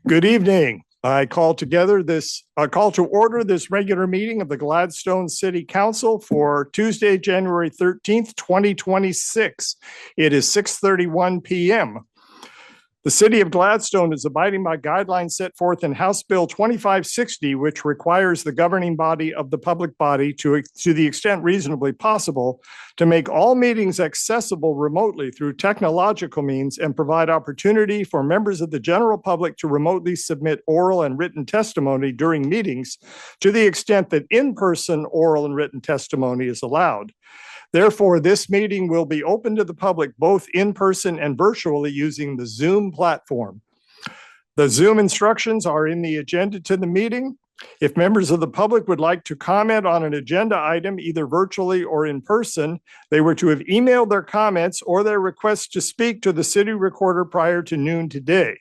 Good evening. I call to order this regular meeting of the Gladstone City Council for Tuesday, January 13th, 2026. It is 6:31 p.m. The City of Gladstone is abiding by guidelines set forth in House Bill 2560, which requires the governing body of the public body to the extent reasonably possible to make all meetings accessible remotely through technological means and provide opportunity for members of the general public to remotely submit oral and written testimony during meetings to the extent that in-person oral and written testimony is allowed. Therefore, this meeting will be open to the public both in person and virtually using the Zoom platform. The Zoom instructions are in the agenda to the meeting. If members of the public would like to comment on an agenda item, either virtually or in person, they were to have emailed their comments or their requests to speak to the city recorder prior to noon today.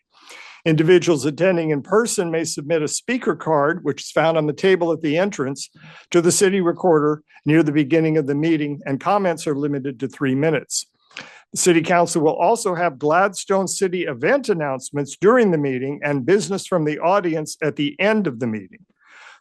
Individuals attending in person may submit a speaker card, which is found on the table at the entrance, to the city recorder near the beginning of the meeting, and comments are limited to 3 minutes. The City Council will also have Gladstone City event announcements during the meeting and business from the audience at the end of the meeting.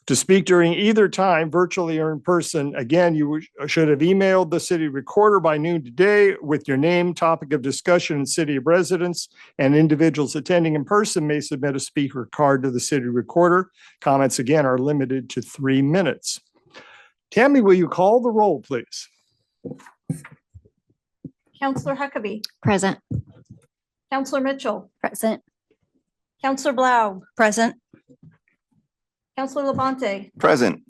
To speak during either time, virtually or in person, again, you should have emailed the city recorder by noon today with your name, topic of discussion, and city of residence, and individuals attending in person may submit a speaker card to the city recorder. Comments, again, are limited to 3 minutes. Tammy, will you call the roll, please? Councillor Huckabee. Present. Councillor Mitchell. Present. Councillor Blau. Present. Councillor Labonte. Present.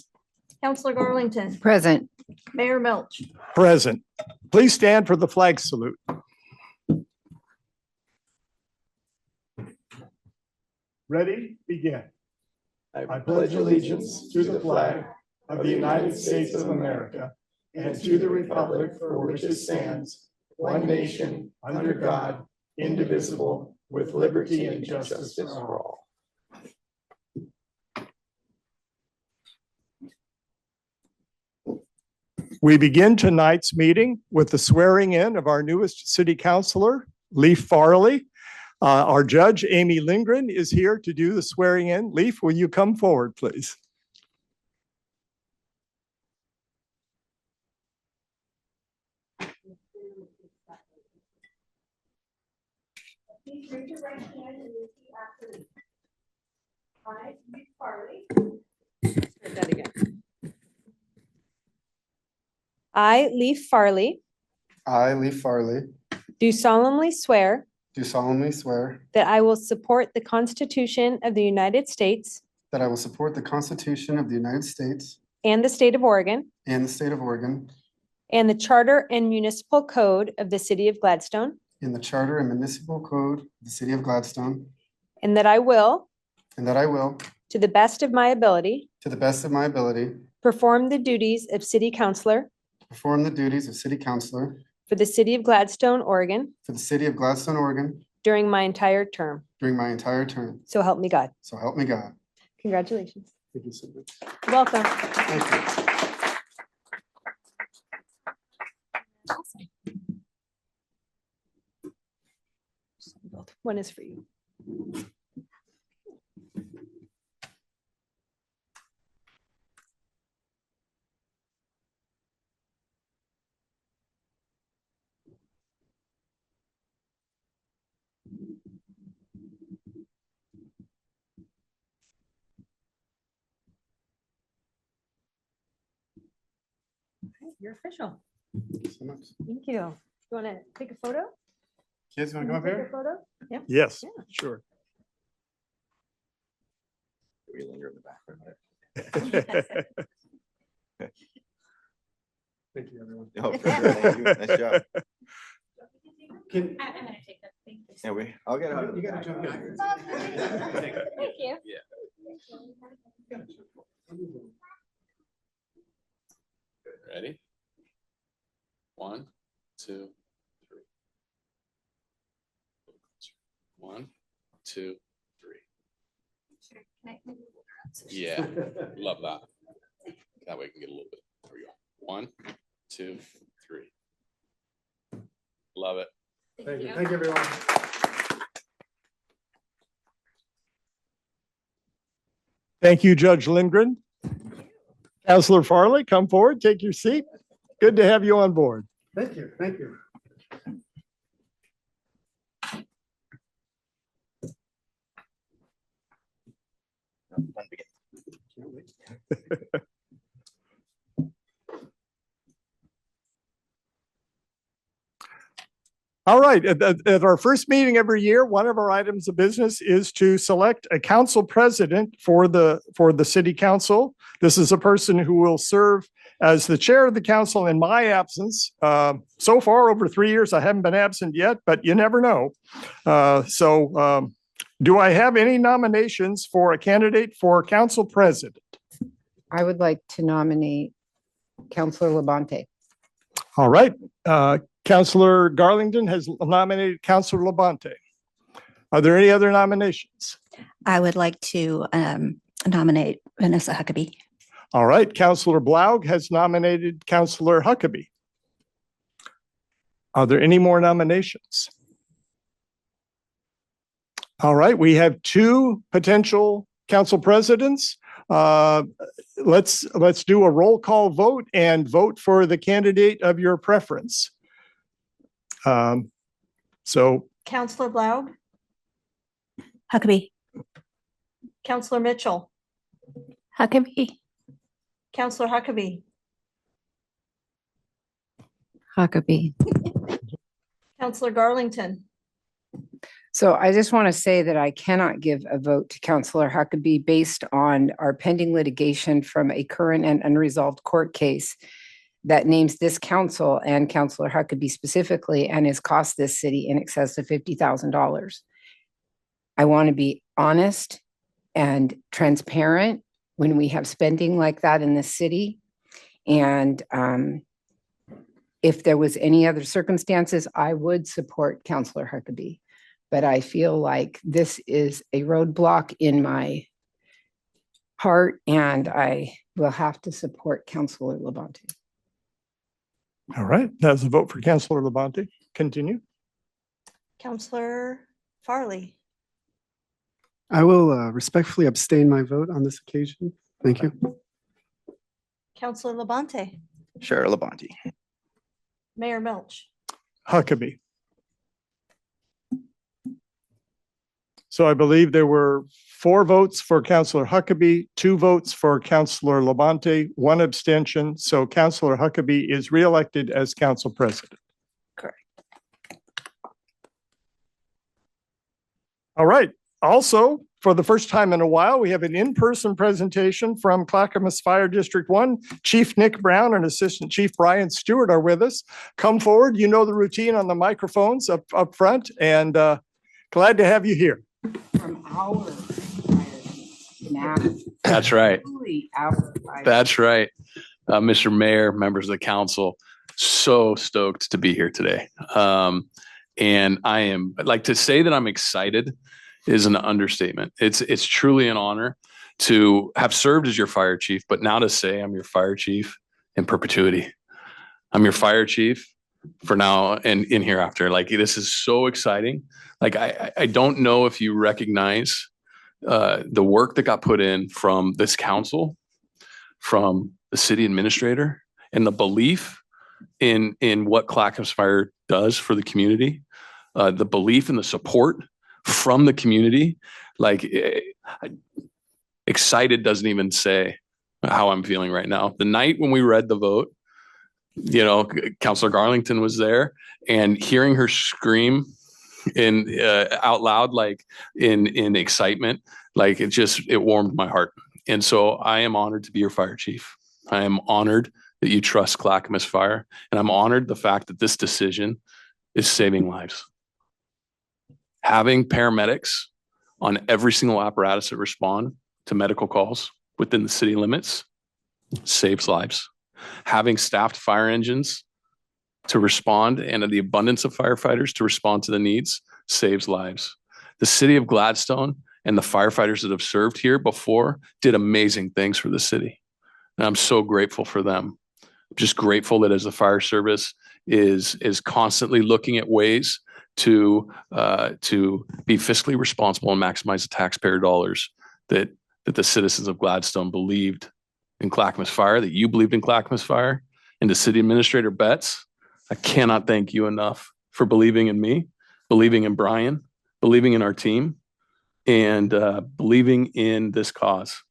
Councillor Garlington. Present. Mayor Milch. Present. Please stand for the flag salute. Ready? Begin. I pledge allegiance to the flag of the United States of America and to the republic for which it stands, one nation, under God, indivisible, with liberty and justice for all. We begin tonight's meeting with the swearing in of our newest city councilor, Leif Farley. Our judge, Amy Lindgren, is here to do the swearing in. Leif, will you come forward, please? Please raise your right hand and repeat after me. I, Leif Farley. Say that again. I, Leif Farley, I, Leif Farley, do solemnly swear do solemnly swear that I will support the Constitution of the United States that I will support the Constitution of the United States and the state of Oregon and the state of Oregon and the Charter and Municipal Code of the City of Gladstone, and the Charter and Municipal Code of the City of Gladstone, and that I will, and that I will, to the best of my ability, to the best of my ability, perform the duties of City Councilor perform the duties of City Councilor for the City of Gladstone, Oregon, for the City of Gladstone, Oregon during my entire term. during my entire term. So help me God. So help me God. Congratulations. Thank you so much. Welcome. Thank you. One is for you. Okay, you're official. Thank you so much. Thank you. You want to take a photo? Kids, you want to come up Take a here? photo? Yeah. Yes, Yeah. sure. We linger in the background. Thank you, everyone. Oh, for sure. Thank you. Nice job. Can, I'm gonna take that. Thank you. Yeah, I'll get out. you gotta jump in. Thank you. Ready? 1, 2, 3. 1, 2, 3. Sure. Can I move it around so Yeah, love that. That way I can get a little bit. There we go. 1, 2, 3. Love it. Thank you. Thank you, everyone. Thank you, Judge Lindgren. Counselor Farley, come forward, take your seat. Good to have you on board. Thank you, thank you. All right, at our first meeting every year, one of our items of business is to select a council president for the city council. This is a person who will serve as the chair of the council in my absence. So far, over 3 years, I haven't been absent yet, but you never know. Do I have any nominations for a candidate for council president? I would like to nominate Counselor Labonte. All right, Councilor Garlington has nominated Councilor Labonte. Are there any other nominations? I would like to nominate Vanessa Huckabee. All right, Councilor Blaug has nominated Councilor Huckabee. Are there any more nominations? All right, we have 2 potential council presidents. Let's do a roll call vote and vote for the candidate of your preference. Counselor Blaug, Huckabee. Counselor Mitchell, Huckabee. Counselor Huckabee, Huckabee. Counselor Garlington, So I just want to say that I cannot give a vote to Counselor Huckabee based on our pending litigation from a current and unresolved court case that names this council and Counselor Huckabee specifically and has cost this city in excess of $50,000. I want to be honest and transparent when we have spending like that in this city. And if there was any other circumstances, I would support Counselor Huckabee. But I feel like this is a roadblock in my heart, and I will have to support Counselor Labonte. All right, that's a vote for Councilor Labonte. Continue. Counselor Farley, I will respectfully abstain my vote on this occasion. Thank you. Counselor Labonte, Sure, Labonte. Mayor Milch. Huckabee. So I believe there were 4 votes for Councilor Huckabee, 2 votes for Councilor Labonte, 1 abstention. So Councilor Huckabee is reelected as council president. Correct. All right. Also, for the first time in a while, we have an in-person presentation from Clackamas Fire District 1. Chief Nick Brown and Assistant Chief Brian Stewart are with us. Come forward. You know the routine on the microphones up front, and glad to have you here. From our now. That's right. Truly our fire. That's right. Mr. Mayor, members of the council, so stoked to be here today. And I'd like to say that I'm excited is an understatement. It's truly an honor to have served as your fire chief, but now to say I'm your fire chief in perpetuity. I'm your fire chief for now and in hereafter. Like, this is so exciting. Like, I don't know if you recognize the work that got put in from this council, from the city administrator, and the belief in what Clackamas Fire does for the community, the belief and the support from the community. Like, excited doesn't even say how I'm feeling right now. The night when we read the vote, you know, Councilor Garlington was there, and hearing her scream out loud, like in excitement, like it warmed my heart. And so I am honored to be your fire chief. I am honored that you trust Clackamas Fire, and I'm honored the fact that this decision is saving lives. Having paramedics on every single apparatus that respond to medical calls within the city limits saves lives. Having staffed fire engines to respond and the abundance of firefighters to respond to the needs saves lives. The city of Gladstone and the firefighters that have served here before did amazing things for the city. And I'm so grateful for them. I'm just grateful that as the fire service is constantly looking at ways to be fiscally responsible and maximize the taxpayer dollars, that that the citizens of Gladstone believed in Clackamas Fire, that you believed in Clackamas Fire, and to City Administrator Betts, I cannot thank you enough for believing in me, believing in Brian, believing in our team, and believing in this cause.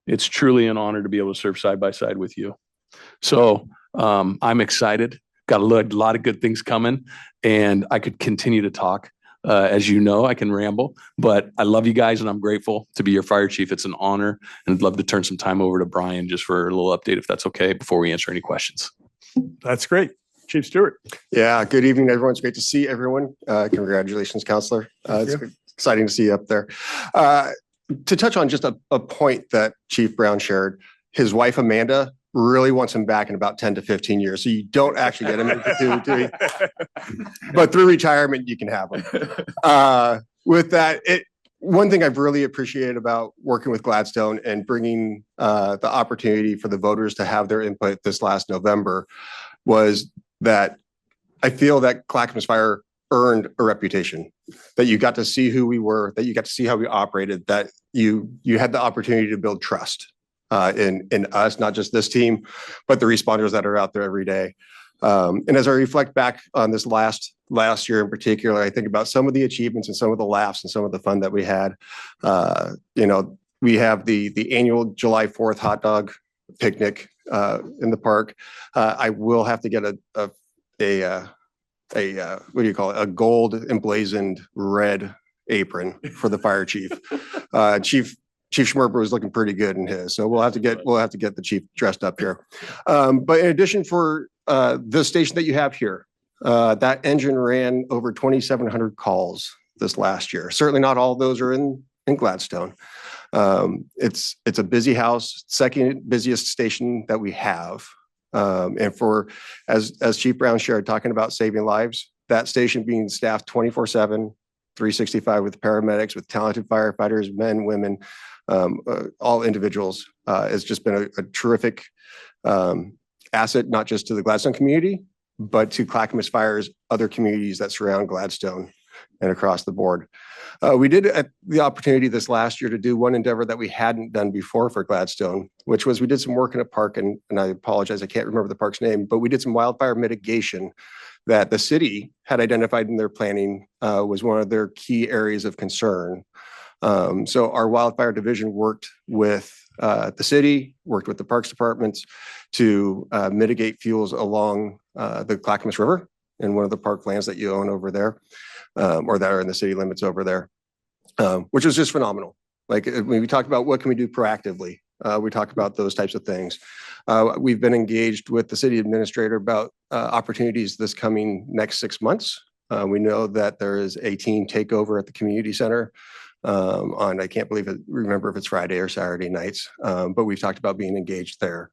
It's truly an honor to be able to serve side by side with you. So I'm excited. Got a lot of good things coming, and I could continue to talk. As you know, I can ramble, but I love you guys and I'm grateful to be your fire chief. It's an honor, and I'd love to turn some time over to Brian just for a little update, if that's okay, before we answer any questions. That's great. Chief Stewart. Yeah, good evening, everyone. It's great to see everyone. Congratulations, Counselor. It's exciting to see you up there. To touch on just a point that Chief Brown shared, his wife, Amanda, really wants him back in about 10 to 15 years. So you don't actually get him into but through retirement, you can have him. With that, one thing I've really appreciated about working with Gladstone and bringing the opportunity for the voters to have their input this last November was that I feel that Clackamas Fire earned a reputation, that you got to see who we were, that you got to see how we operated, that you had the opportunity to build trust in us, not just this team, but the responders that are out there every day. And as I reflect back on this last year in particular, I think about some of the achievements and some of the laughs and some of the fun that we had. We have the annual July 4th hot dog picnic in the park. I will have to get a what do you call it? A gold emblazoned red apron for the fire chief. Chief Schmerber was looking pretty good in his, so we'll have to get the chief dressed up here. But in addition, for the station that you have here, that engine ran over 2,700 calls this last year. Certainly not all of those are in Gladstone. It's a busy house, second busiest station that we have. And for, as Chief Brown shared, talking about saving lives, that station being staffed 24/7, 365 with paramedics, with talented firefighters, men, women, all individuals, has just been a terrific asset, not just to the Gladstone community, but to Clackamas Fire's other communities that surround Gladstone and across the board. We did the opportunity this last year to do one endeavor that we hadn't done before for Gladstone, which was we did some work in a park, and I apologize, I can't remember the park's name, but we did some wildfire mitigation that the city had identified in their planning was one of their key areas of concern. So our wildfire division worked with the city, worked with the parks departments to mitigate fuels along the Clackamas River in one of the park lands that you own over there, or that are in the city limits over there, which was just phenomenal. Like when we talk about what can we do proactively, we talk about those types of things. We've been engaged with the city administrator about opportunities this coming next 6 months. We know that there is a team takeover at the community center on, I can't remember if it's Friday or Saturday nights, but we've talked about being engaged there.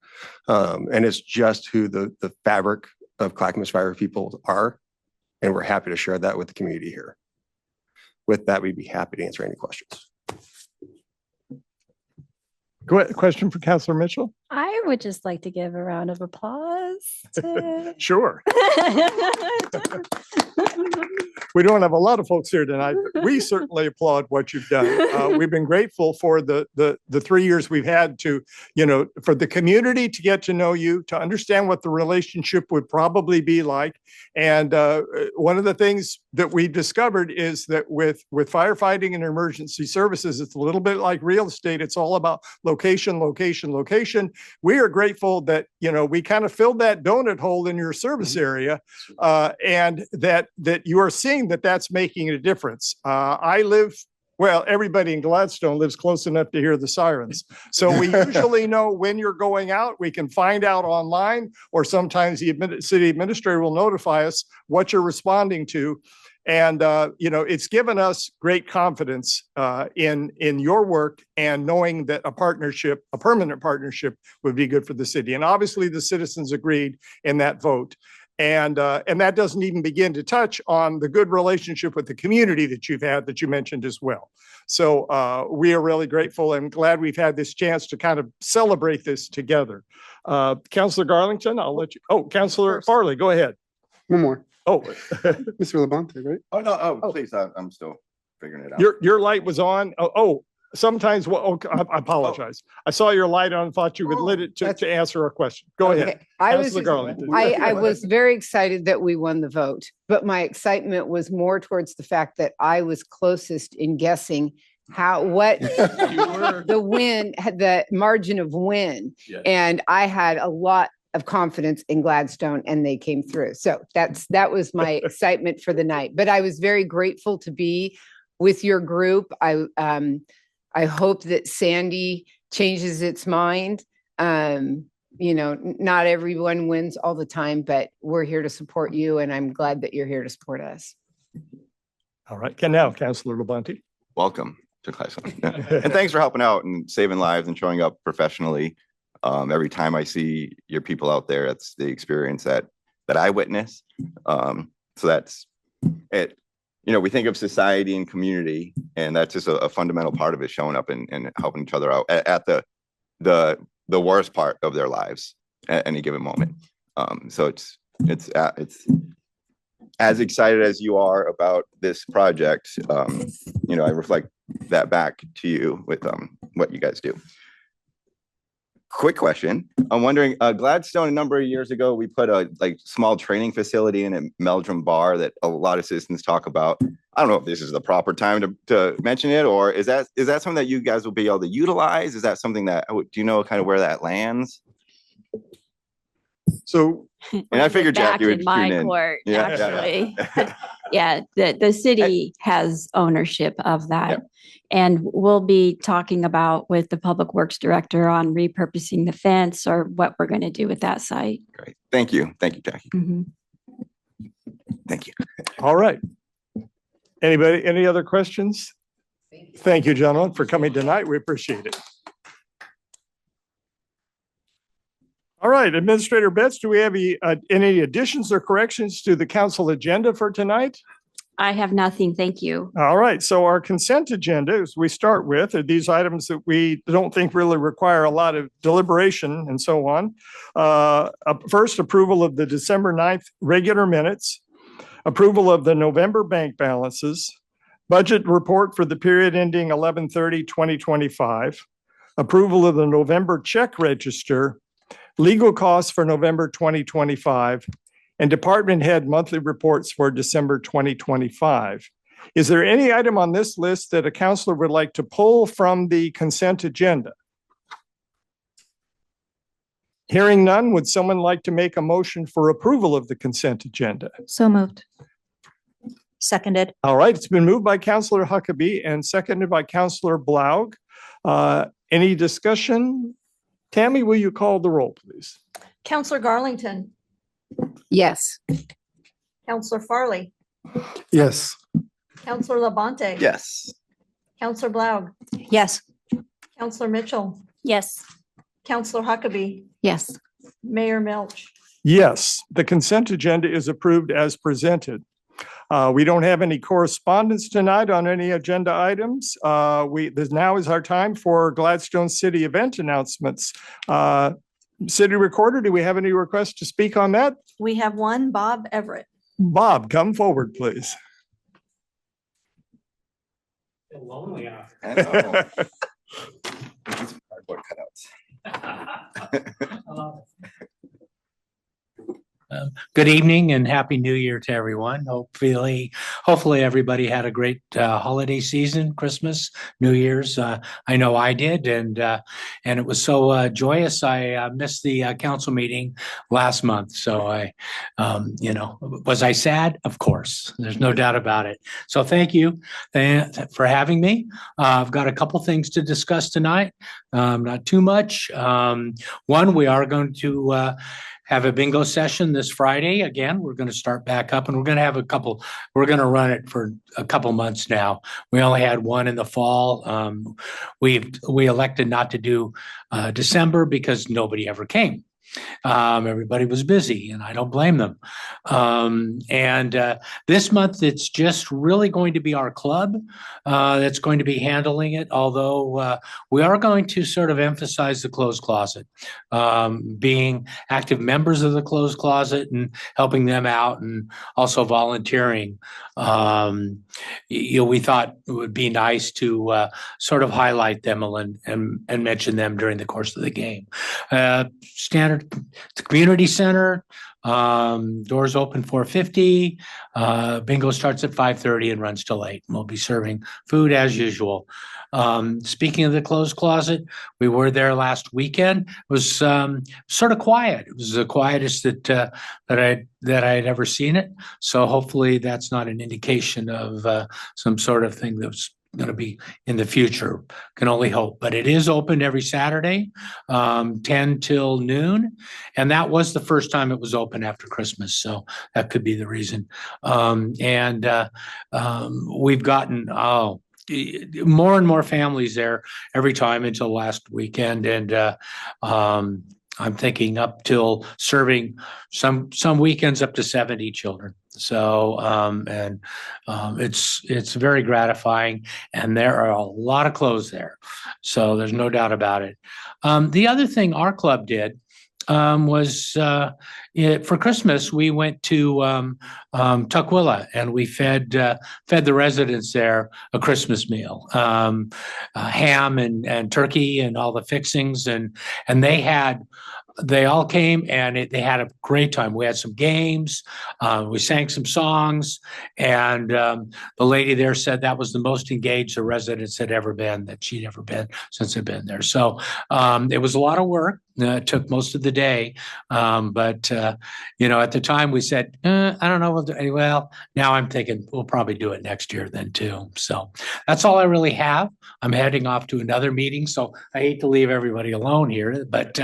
And it's just who the fabric of Clackamas Fire people are. And we're happy to share that with the community here. With that, we'd be happy to answer any questions. Go ahead. Question for Councilor Mitchell? I would just like to give a round of applause to. Sure. We don't have a lot of folks here tonight, but we certainly applaud what you've done. We've been grateful for the 3 years we've had to, for the community to get to know you, to understand what the relationship would probably be like. And one of the things that we discovered is that with firefighting and emergency services, it's a little bit like real estate. It's all about location, location, location. We are grateful that, we kind of filled that donut hole in your service area, and that you are seeing that that's making a difference. Everybody in Gladstone lives close enough to hear the sirens. So we usually know when you're going out. We can find out online, or sometimes the city administrator will notify us what you're responding to. And, it's given us great confidence in your work, and knowing that a permanent partnership would be good for the city. And obviously the citizens agreed in that vote. And that doesn't even begin to touch on the good relationship with the community that you've had, that you mentioned as well. So we are really grateful and glad we've had this chance to kind of celebrate this together. Councilor Garlington, I'll let you. Oh, Councilor Farley, go ahead. One more. Oh, Mr. Labonte, right? Oh, no. Oh, please. I'm still figuring it out. Your light was on. Oh, sometimes, well, okay, I apologize. I saw your light on, thought you would lit it to answer a question. Go ahead. Okay, I was, Councilor Garland. I was very excited that we won the vote, but my excitement was more towards the fact that I was closest in guessing what the win, the margin of win. Yes. And I had a lot of confidence in Gladstone and they came through. So that was my excitement for the night, but I was very grateful to be with your group. I hope that Sandy changes its mind. Not everyone wins all the time, but we're here to support you and I'm glad that you're here to support us. All right. Now, Councilor Labonte. Welcome to Gladstone. And thanks for helping out and saving lives and showing up professionally. Every time I see your people out there, that's the experience that I witness. So that's it. We think of society and community, and that's just a fundamental part of it, showing up and helping each other out at the worst part of their lives at any given moment. So it's as excited as you are about this project. I reflect that back to you with what you guys do. Quick question. I'm wondering, Gladstone, a number of years ago, we put a small training facility in at Meldrum Bar that a lot of citizens talk about. I don't know if this is the proper time to mention it, or is that something that you guys will be able to utilize? Is that something that, do you know kind of where that lands? So, and I figured Jack, you would in my tune in. court, Yeah, actually. yeah. Yeah, the city has ownership of that. And we'll be talking about with the Public Works Director on repurposing the fence or what we're going to do with that site. Great. Thank you. Thank you, Jackie. Mhm. Thank you. all right. Any other questions? Thank you, gentlemen, for coming tonight. We appreciate it. All right, Administrator Betts, do we have any additions or corrections to the council agenda for tonight? I have nothing. Thank you. All right, so our consent agenda, as we start with, are these items that we don't think really require a lot of deliberation and so on. First, approval of the December 9th regular minutes, approval of the November bank balances, budget report for the period ending 11/30/2025, approval of the November check register, legal costs for November 2025, and department head monthly reports for December 2025. Is there any item on this list that a counselor would like to pull from the consent agenda? Hearing none, would someone like to make a motion for approval of the consent agenda? So moved. Seconded. All right, it's been moved by Counselor Huckabee and seconded by Counselor Blaug. Any discussion? Tammy, will you call the roll, please? Counselor Garlington, Yes. Counselor Farley, Yes. Counselor Labonte. Yes. Counselor Blaug, Yes. Counselor Mitchell, Yes. Counselor Huckabee, Yes. Mayor Milch. Yes, the consent agenda is approved as presented. We don't have any correspondence tonight on any agenda items. This now is our time for Gladstone City event announcements. City Recorder, do we have any requests to speak on that? We have one, Bob Everett. Bob, come forward, please. Lonely out I know. These cardboard cutouts. Good evening and Happy New Year to everyone. Hopefully everybody had a great holiday season, Christmas, New Year's. I know I did, and it was so joyous. I missed the council meeting last month, so was I sad? Of course, there's no doubt about it. So thank you for having me. I've got a couple things to discuss tonight, not too much. One, we are going to have a bingo session this Friday. Again, we're going to start back up and we're going to have we're going to run it for a couple months now. We only had one in the fall. We elected not to do December because nobody ever came. Everybody was busy, and I don't blame them. This month, it's just really going to be our club that's going to be handling it, although we are going to sort of emphasize the clothes closet, being active members of the clothes closet and helping them out, and also volunteering. We thought it would be nice to sort of highlight them and mention them during the course of the game. Standard, the community center, doors open 4:50. Bingo starts at 5:30 and runs till 8. We'll be serving food as usual. Speaking of the clothes closet, we were there last weekend. It was sort of quiet. It was the quietest that I'd ever seen it. So hopefully that's not an indication of some sort of thing that's going to be in the future. Can only hope. But it is open every Saturday, 10 till noon. And that was the first time it was open after Christmas. So that could be the reason. We've gotten, more and more families there every time until last weekend. And I'm thinking up till serving some weekends up to 70 children. So, it's very gratifying, and there are a lot of clothes there. So there's no doubt about it. The other thing our club did was for Christmas, we went to Tukwila, and we fed the residents there a Christmas meal, ham and turkey and all the fixings, and they all came, and they had a great time. We had some games, we sang some songs, and the lady there said that was the most engaged the residents had ever been, that she'd ever been since I'd been there. So it was a lot of work. It took most of the day. But at the time we said, I don't know. Well, now I'm thinking we'll probably do it next year then too. So that's all I really have. I'm heading off to another meeting, so I hate to leave everybody alone here, but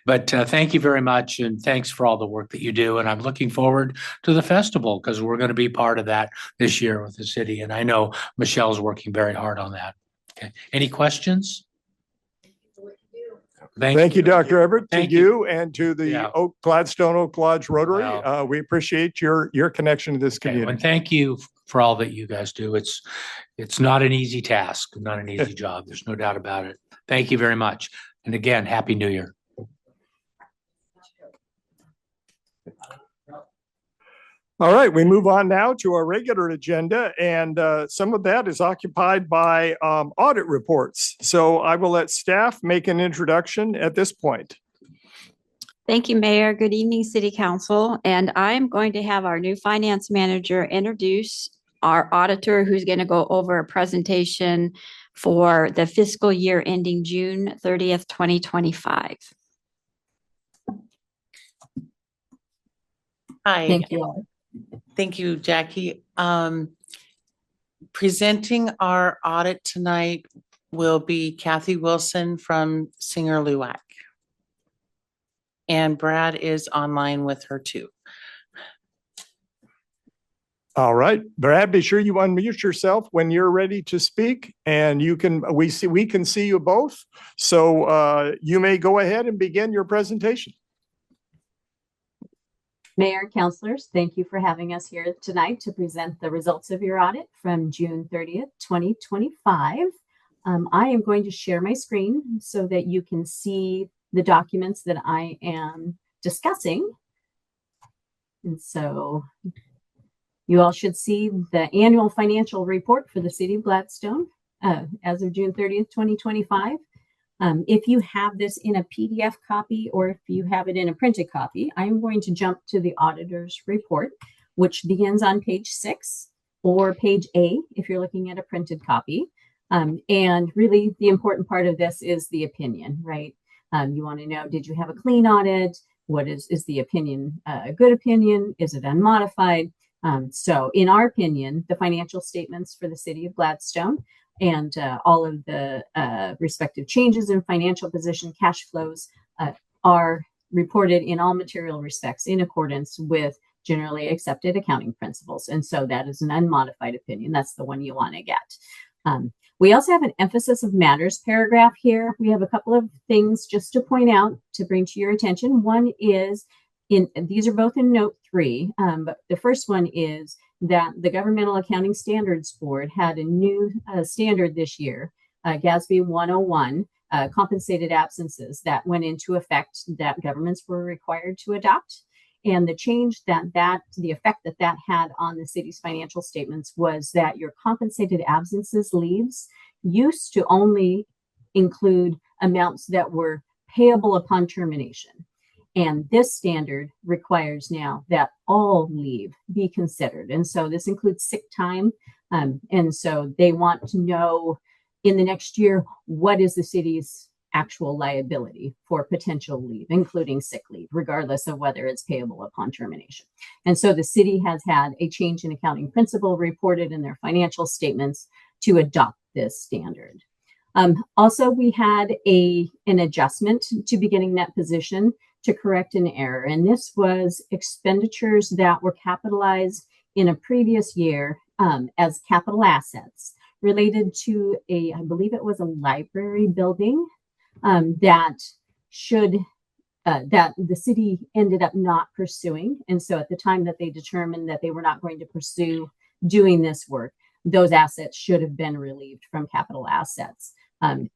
thank you very much. And thanks for all the work that you do. And I'm looking forward to the festival, because we're going to be part of that this year with the city. And I know Michelle's working very hard on that. Okay. Any questions? Thank you, Dr. Everett, to Thank you and to the Yeah. Gladstone Oak Lodge Rotary. Wow. We appreciate your connection to this Okay, community. and thank you for all that you guys do. It's not an easy task, not an easy job. There's no doubt about it. Thank you very much. And again, Happy New Year. All right, we move on now to our regular agenda, and some of that is occupied by audit reports. So I will let staff make an introduction at this point. Thank you, Mayor. Good evening, City Council. And I'm going to have our new finance manager introduce our auditor, who's going to go over a presentation for the fiscal year ending June 30th, 2025. Hi. Thank you. Thank you, Jackie. Presenting our audit tonight will be Kathy Wilson from Singer Luwak. And Brad is online with her too. All right, Brad, be sure you unmute yourself when you're ready to speak, and we can see you both. So you may go ahead and begin your presentation. Mayor, councilors, thank you for having us here tonight to present the results of your audit from June 30th, 2025. I am going to share my screen so that you can see the documents that I am discussing. And so you all should see the annual financial report for the city of Gladstone as of June 30th, 2025. If you have this in a PDF copy, or if you have it in a printed copy, I'm going to jump to the auditor's report, which begins on page 6 or page A if you're looking at a printed copy. And really the important part of this is the opinion, right? You want to know, did you have a clean audit? What is the opinion a good opinion? Is it unmodified? So in our opinion, the financial statements for the city of Gladstone and all of the respective changes in financial position, cash flows are reported in all material respects in accordance with generally accepted accounting principles. And so that is an unmodified opinion. That's the one you want to get. We also have an emphasis of matters paragraph here. We have a couple of things just to point out to bring to your attention. One is these are both in note 3, but the first one is that the Governmental Accounting Standards Board had a new standard this year, GASB 101, compensated absences that went into effect that governments were required to adopt. And the change the effect that had on the city's financial statements was that your compensated absences leaves used to only include amounts that were payable upon termination. And this standard requires now that all leave be considered. And so this includes sick time. And so they want to know in the next year, what is the city's actual liability for potential leave, including sick leave, regardless of whether it's payable upon termination. And so the city has had a change in accounting principle reported in their financial statements to adopt this standard. Also, we had an adjustment to beginning net position to correct an error. And this was expenditures that were capitalized in a previous year as capital assets related to I believe it was a library building that the city ended up not pursuing. And so at the time that they determined that they were not going to pursue doing this work, those assets should have been relieved from capital assets. And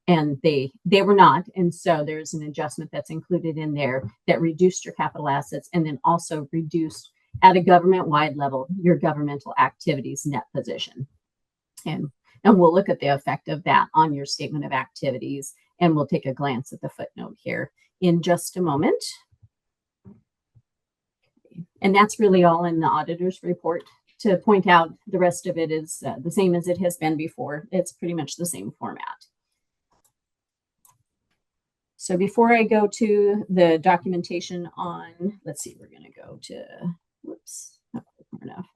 they were not. And so there's an adjustment that's included in there that reduced your capital assets and then also reduced at a government-wide level your governmental activities net position. And we'll look at the effect of that on your statement of activities, and we'll take a glance at the footnote here in just a moment. And that's really all in the auditor's report. To point out, the rest of it is the same as it has been before. It's pretty much the same format. So before I go to the documentation on, let's see, we're going to go to, whoops, not far enough.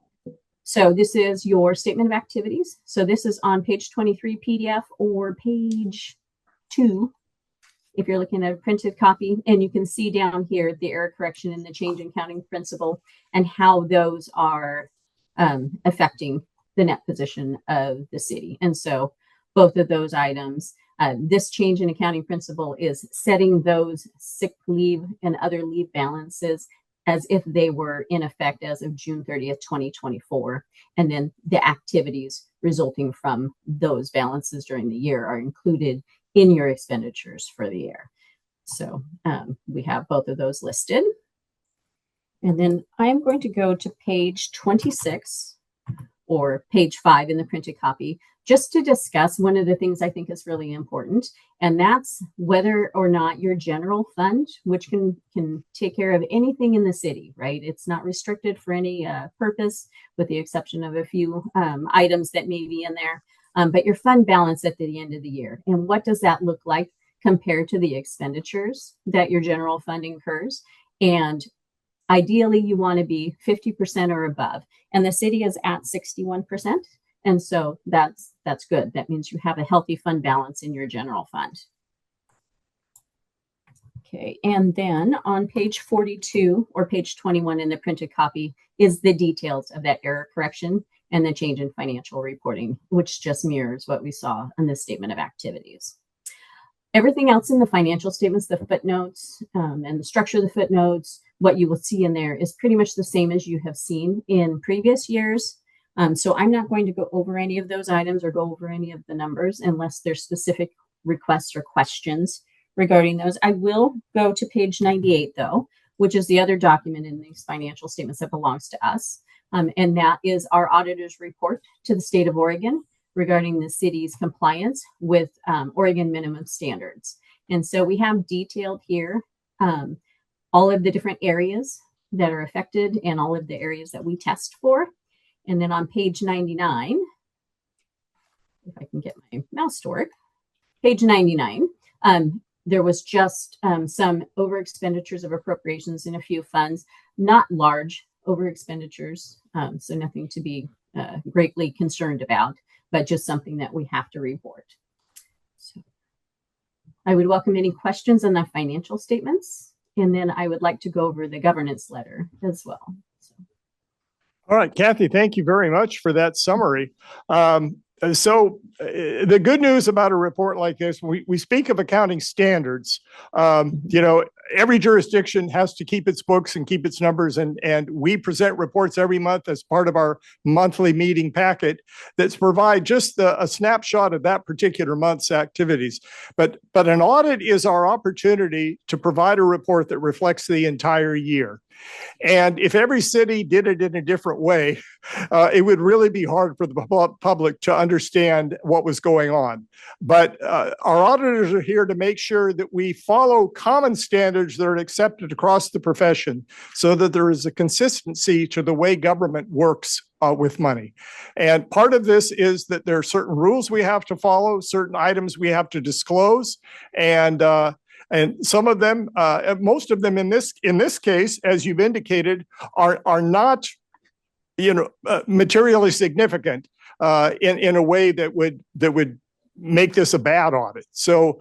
So this is your statement of activities. So this is on page 23 PDF or page 2 if you're looking at a printed copy. And you can see down here the error correction and the change in accounting principle and how those are affecting the net position of the city. And so both of those items, this change in accounting principle is setting those sick leave and other leave balances as if they were in effect as of June 30th, 2024. And then the activities resulting from those balances during the year are included in your expenditures for the year. So we have both of those listed. And then I'm going to go to page 26 or page 5 in the printed copy, just to discuss one of the things I think is really important, and that's whether or not your general fund, which can take care of anything in the city, right? It's not restricted for any purpose, with the exception of a few items that may be in there, but your fund balance at the end of the year. And what does that look like compared to the expenditures that your general fund incurs? And ideally, you want to be 50% or above, and the city is at 61%. And so that's good. That means you have a healthy fund balance in your general fund. Okay, and then on page 42 or page 21 in the printed copy is the details of that error correction and the change in financial reporting, which just mirrors what we saw in the statement of activities. Everything else in the financial statements, the footnotes and the structure of the footnotes, what you will see in there is pretty much the same as you have seen in previous years. So I'm not going to go over any of those items or go over any of the numbers unless there's specific requests or questions regarding those. I will go to page 98 though, which is the other document in these financial statements that belongs to us. And that is our auditor's report to the state of Oregon regarding the city's compliance with Oregon minimum standards. And so we have detailed here all of the different areas that are affected and all of the areas that we test for. And then on page 99, if I can get my mouse to work, page 99, there was just some over expenditures of appropriations in a few funds, not large over expenditures, so nothing to be greatly concerned about, but just something that we have to report. So I would welcome any questions on the financial statements, and then I would like to go over the governance letter as well. All right, Kathy, thank you very much for that summary. The good news about a report like this, we speak of accounting standards. Every jurisdiction has to keep its books and keep its numbers, and we present reports every month as part of our monthly meeting packet that's provide just a snapshot of that particular month's activities. But an audit is our opportunity to provide a report that reflects the entire year. And if every city did it in a different way, it would really be hard for the public to understand what was going on. But our auditors are here to make sure that we follow common standards that are accepted across the profession so that there is a consistency to the way government works with money. And part of this is that there are certain rules we have to follow, certain items we have to disclose, and some of them, most of them in this case, as you've indicated, are not, materially significant in a way that would make this a bad audit. So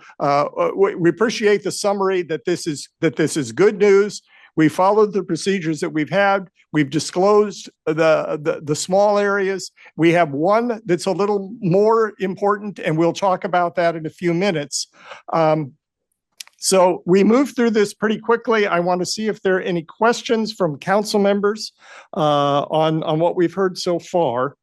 we appreciate the summary that this is good news. We followed the procedures that we've had. We've disclosed the small areas. We have one that's a little more important, and we'll talk about that in a few minutes. So we moved through this pretty quickly. I want to see if there are any questions from council members on what we've heard so far.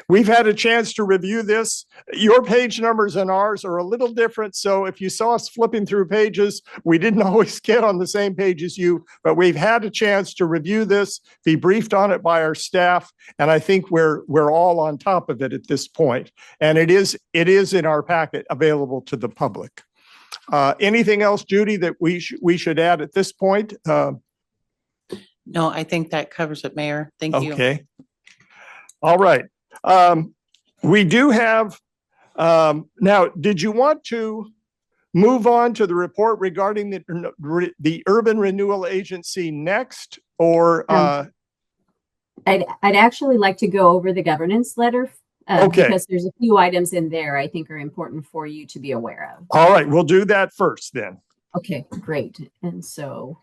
We've had a chance to review this. Your page numbers and ours are a little different. So if you saw us flipping through pages, we didn't always get on the same page as you, but we've had a chance to review this, be briefed on it by our staff. And I think we're all on top of it at this point. And it is in our packet available to the public. Anything else, Judy, that we should add at this point? No, I think that covers it, Mayor. Thank you. Okay. All right. We do have, now, did you want to move on to the report regarding the Urban Renewal Agency next, or? I'd actually like to go over the governance letter. Okay. Because there's a few items in there I think are important for you to be aware of. All right, we'll do that first then. Okay, great. And so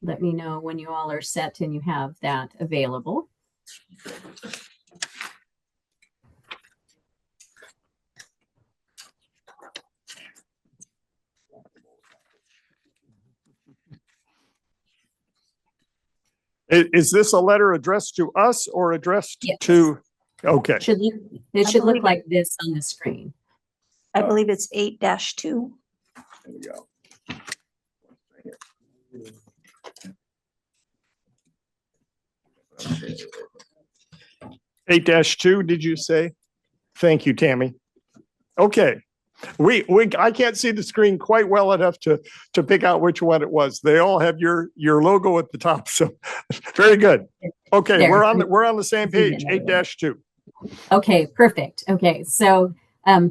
let me know when you all are set and you have that available. Is this a letter addressed to us or addressed to? Okay. It should look like this on the screen. I believe it's 8-2. There we go. 8-2, did you say? Thank you, Tammy. Okay. I can't see the screen quite well enough to pick out which one it was. They all have your logo at the top. So very good. Okay, there. we're on the same page, 8-2. Okay, perfect. Okay, so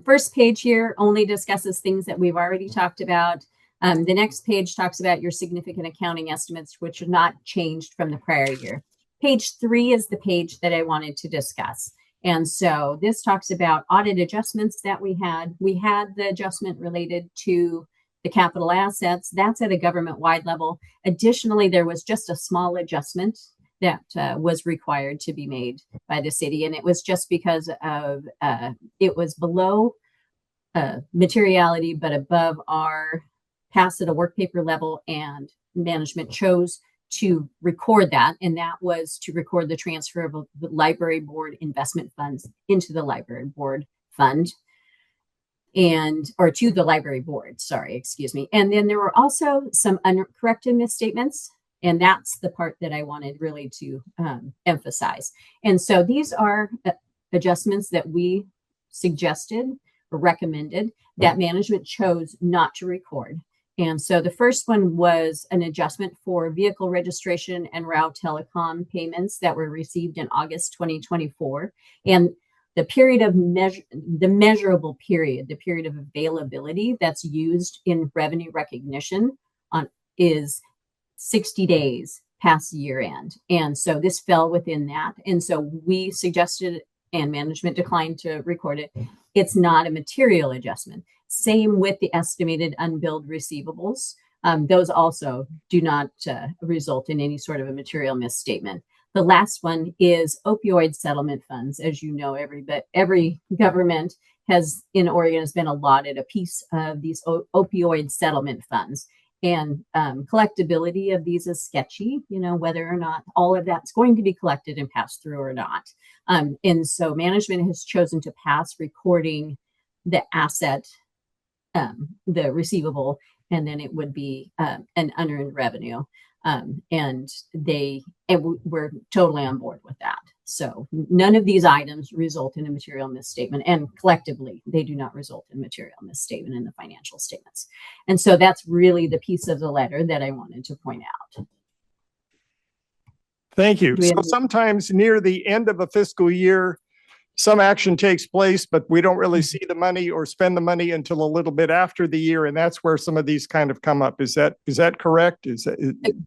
first page here only discusses things that we've already talked about. The next page talks about your significant accounting estimates, which are not changed from the prior year. Page 3 is the page that I wanted to discuss. And so this talks about audit adjustments that we had. We had the adjustment related to the capital assets. That's at a government-wide level. Additionally, there was just a small adjustment that was required to be made by the city. And it was just because of, it was below materiality, but above our pass at a work paper level, and management chose to record that. And that was to record the transfer of the library board investment funds into the library board fund or to the library board, sorry, excuse me. And then there were also some uncorrected misstatements. And that's the part that I wanted really to emphasize. And so these are adjustments that we suggested or recommended that management chose not to record. And so the first one was an adjustment for vehicle registration and route telecom payments that were received in August 2024. And the period of the measurable period, the period of availability that's used in revenue recognition is 60 days past year end. And so this fell within that. And so we suggested, and management declined to record it. It's not a material adjustment. Same with the estimated unbilled receivables. Those also do not result in any sort of a material misstatement. The last one is opioid settlement funds. As you know, every government in Oregon has been allotted a piece of these opioid settlement funds. And collectability of these is sketchy, whether or not all of that's going to be collected and passed through or not. And so management has chosen to pass recording the asset, the receivable, and then it would be an unearned revenue. And we're totally on board with that. So none of these items result in a material misstatement, and collectively they do not result in material misstatement in the financial statements. And so that's really the piece of the letter that I wanted to point out. Thank you. So sometimes near the end of a fiscal year, some action takes place, but we don't really see the money or spend the money until a little bit after the year. And that's where some of these kind of come up. Is that correct? Is that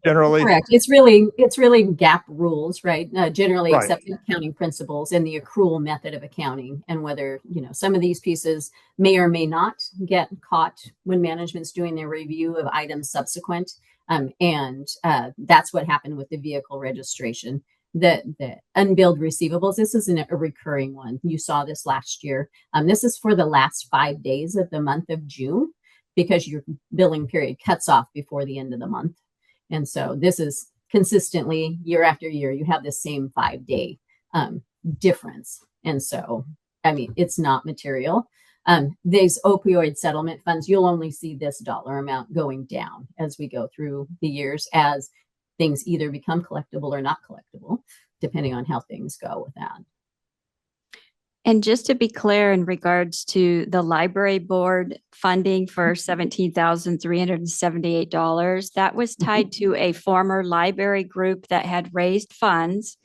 generally correct? It's really GAAP rules, right? Generally Right. accepted accounting principles and the accrual method of accounting, and whether, some of these pieces may or may not get caught when management's doing their review of items subsequent. And that's what happened with the vehicle registration. The unbilled receivables, this isn't a recurring one. You saw this last year. This is for the last 5 days of the month of June, because your billing period cuts off before the end of the month. And so this is consistently year after year, you have the same 5-day difference. And so, it's not material. These opioid settlement funds, you'll only see this dollar amount going down as we go through the years, as things either become collectible or not collectible, depending on how things go with that. And just to be clear, in regards to the library board funding for $17,378, that was tied to a former library group that had raised funds.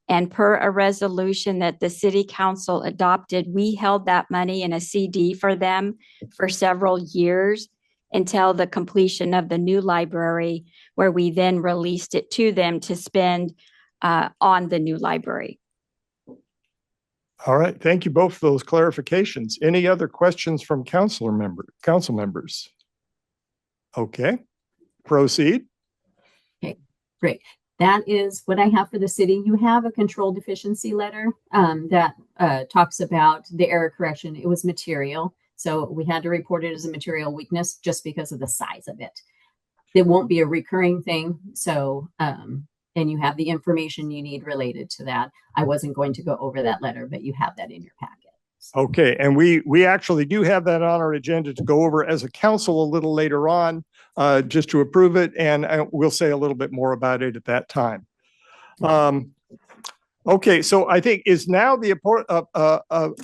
And per a resolution that the city council adopted, we held that money in a CD for them for several years until the completion of the new library, where we then released it to them to spend on the new library. All right. Thank you both for those clarifications. Any other questions from council members? Okay, proceed. Okay, great. That is what I have for the city. You have a control deficiency letter that talks about the error correction. It was material. So we had to report it as a material weakness just because of the size of it. It won't be a recurring thing. So, and you have the information you need related to that. I wasn't going to go over that letter, but you have that in your packet. Okay, and we actually do have that on our agenda to go over as a council a little later on, just to approve it, and we'll say a little bit more about it at that time. Okay, so I think is now the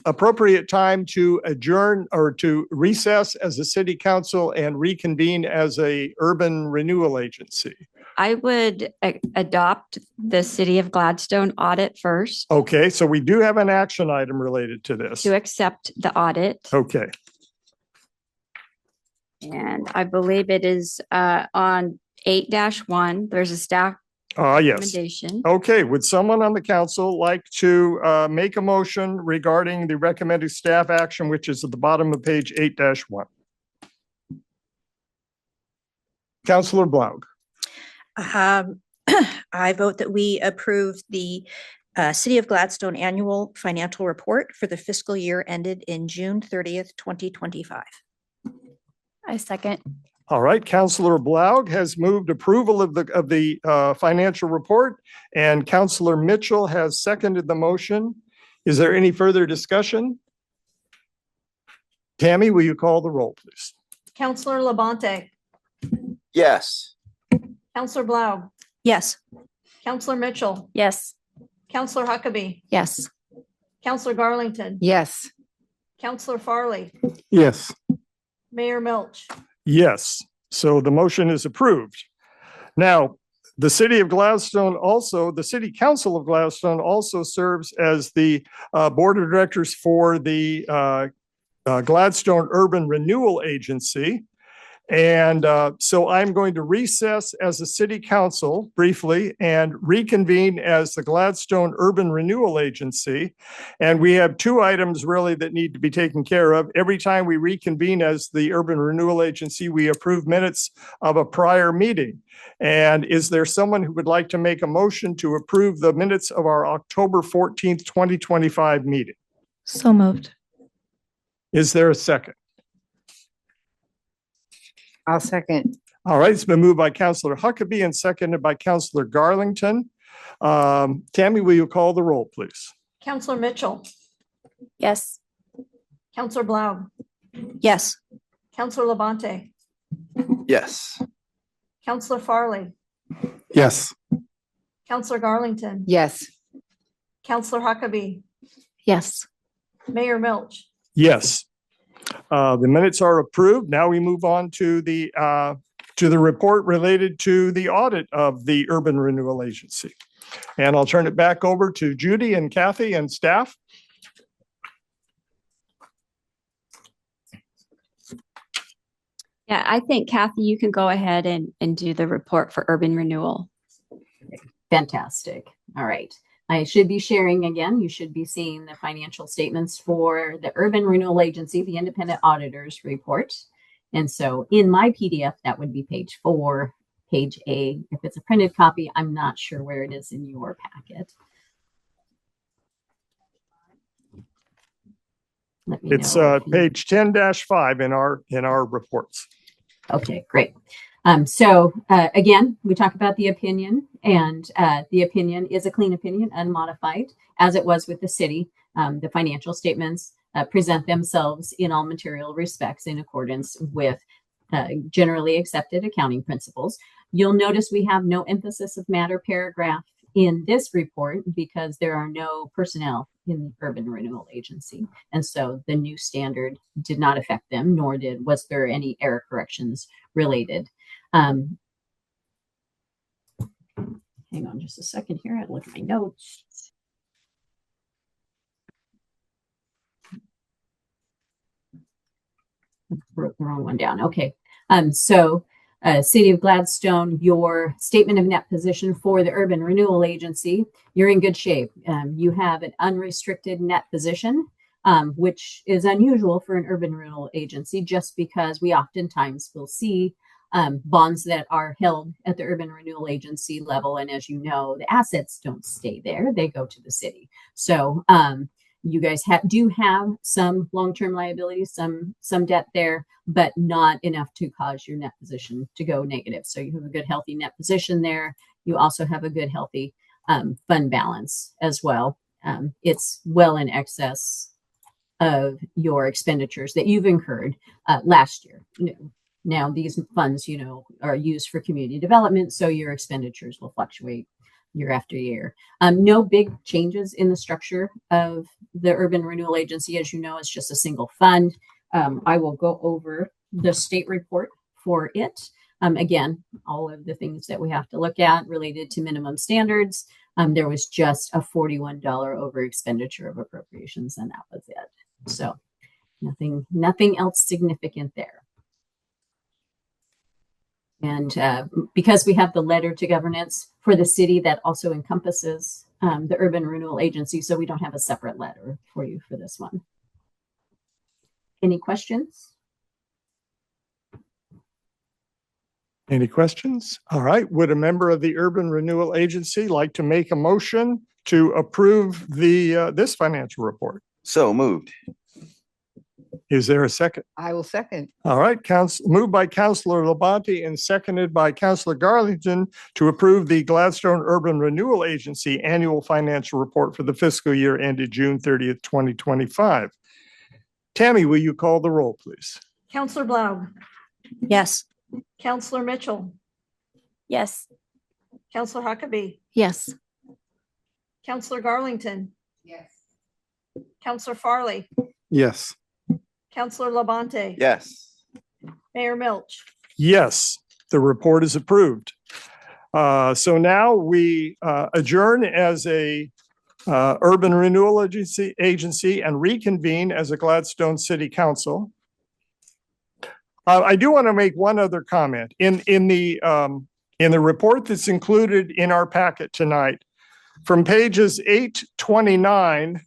appropriate time to adjourn or to recess as a city council and reconvene as a urban renewal agency. I would adopt the City of Gladstone audit first. Okay, so we do have an action item related to this. To accept the audit. Okay. And I believe it is on 8-1. There's a staff Yes. recommendation. Okay, would someone on the council like to make a motion regarding the recommended staff action, which is at the bottom of page 8-1? Councilor Blaug. I vote that we approve the City of Gladstone Annual Financial Report for the fiscal year ended in June 30th, 2025. I second. All right, Councilor Blaug has moved approval of the financial report, and Councilor Mitchell has seconded the motion. Is there any further discussion? Tammy, will you call the roll, please? Counselor Labonte, Yes. Counselor Blau, Yes. Counselor Mitchell, Yes. Counselor Huckabee, Yes. Counselor Garlington, Yes. Counselor Farley, Yes. Mayor Milch. Yes, so the motion is approved. Now, the City of Gladstone also, the City Council of Gladstone also serves as the Board of Directors for the Gladstone Urban Renewal Agency. And so I'm going to recess as a city council briefly and reconvene as the Gladstone Urban Renewal Agency. And we have two items really that need to be taken care of. Every time we reconvene as the Urban Renewal Agency, we approve minutes of a prior meeting. And is there someone who would like to make a motion to approve the minutes of our October 14th, 2025 meeting? So moved. Is there a second? I'll second. All right, it's been moved by Councillor Huckabee and seconded by Councillor Garlington. Tammy, will you call the roll, please? Counselor Mitchell, Yes. Counselor Blau, Yes. Counselor Labonte, Yes. Counselor Farley, Yes. Counselor Garlington, Yes. Counselor Huckabee, Yes. Mayor Milch. Yes. The minutes are approved. Now we move on to the report related to the audit of the Urban Renewal Agency. And I'll turn it back over to Judy and Kathy and staff. Yeah, I think Kathy, you can go ahead and do the report for urban renewal. Fantastic. All right. I should be sharing again. You should be seeing the financial statements for the Urban Renewal Agency, the Independent Auditors Report. And so in my PDF, that would be page 4, page A. If it's a printed copy, I'm not sure where it is in your packet. Let me It's know if you- page 10-5 in our reports. Okay, great. Again, we talk about the opinion, and the opinion is a clean opinion, unmodified, as it was with the city. The financial statements present themselves in all material respects in accordance with generally accepted accounting principles. You'll notice we have no emphasis of matter paragraph in this report because there are no personnel in the Urban Renewal Agency. And so the new standard did not affect them, nor was there any error corrections related. Hang on just a second here. I had to look at my notes. Wrote the wrong one down. Okay. City of Gladstone, your statement of net position for the Urban Renewal Agency, you're in good shape. You have an unrestricted net position, which is unusual for an Urban Renewal Agency just because we oftentimes will see bonds that are held at the Urban Renewal Agency level. And as you know, the assets don't stay there, they go to the city. So you guys do have some long-term liabilities, some debt there, but not enough to cause your net position to go negative. So you have a good, healthy net position there. You also have a good, healthy fund balance as well. It's well in excess of your expenditures that you've incurred last year. Now, these funds, are used for community development, so your expenditures will fluctuate year after year. No big changes in the structure of the Urban Renewal Agency. As you know, it's just a single fund. I will go over the state report for it. Again, all of the things that we have to look at related to minimum standards. There was just a $41 over expenditure of appropriations, and that was it. So nothing else significant there. And because we have the letter to governance for the city, that also encompasses the Urban Renewal Agency, so we don't have a separate letter for you for this one. Any questions? Any questions? All right. Would a member of the Urban Renewal Agency like to make a motion to approve this financial report? So moved. Is there a second? I will second. All right, moved by Councillor Labonte and seconded by Councillor Garlington to approve the Gladstone Urban Renewal Agency annual financial report for the fiscal year ended June 30th, 2025. Tammy, will you call the roll, please? Counselor Blau, Yes. Counselor Mitchell, Yes. Counselor Huckabee, Yes. Counselor Garlington, Yes. Counselor Farley, Yes. Counselor Labonte. Yes. Mayor Milch. Yes, the report is approved. So now we adjourn as a Urban Renewal Agency and reconvene as a Gladstone City Council. I do want to make one other comment. In the report that's included in our packet tonight, from pages 829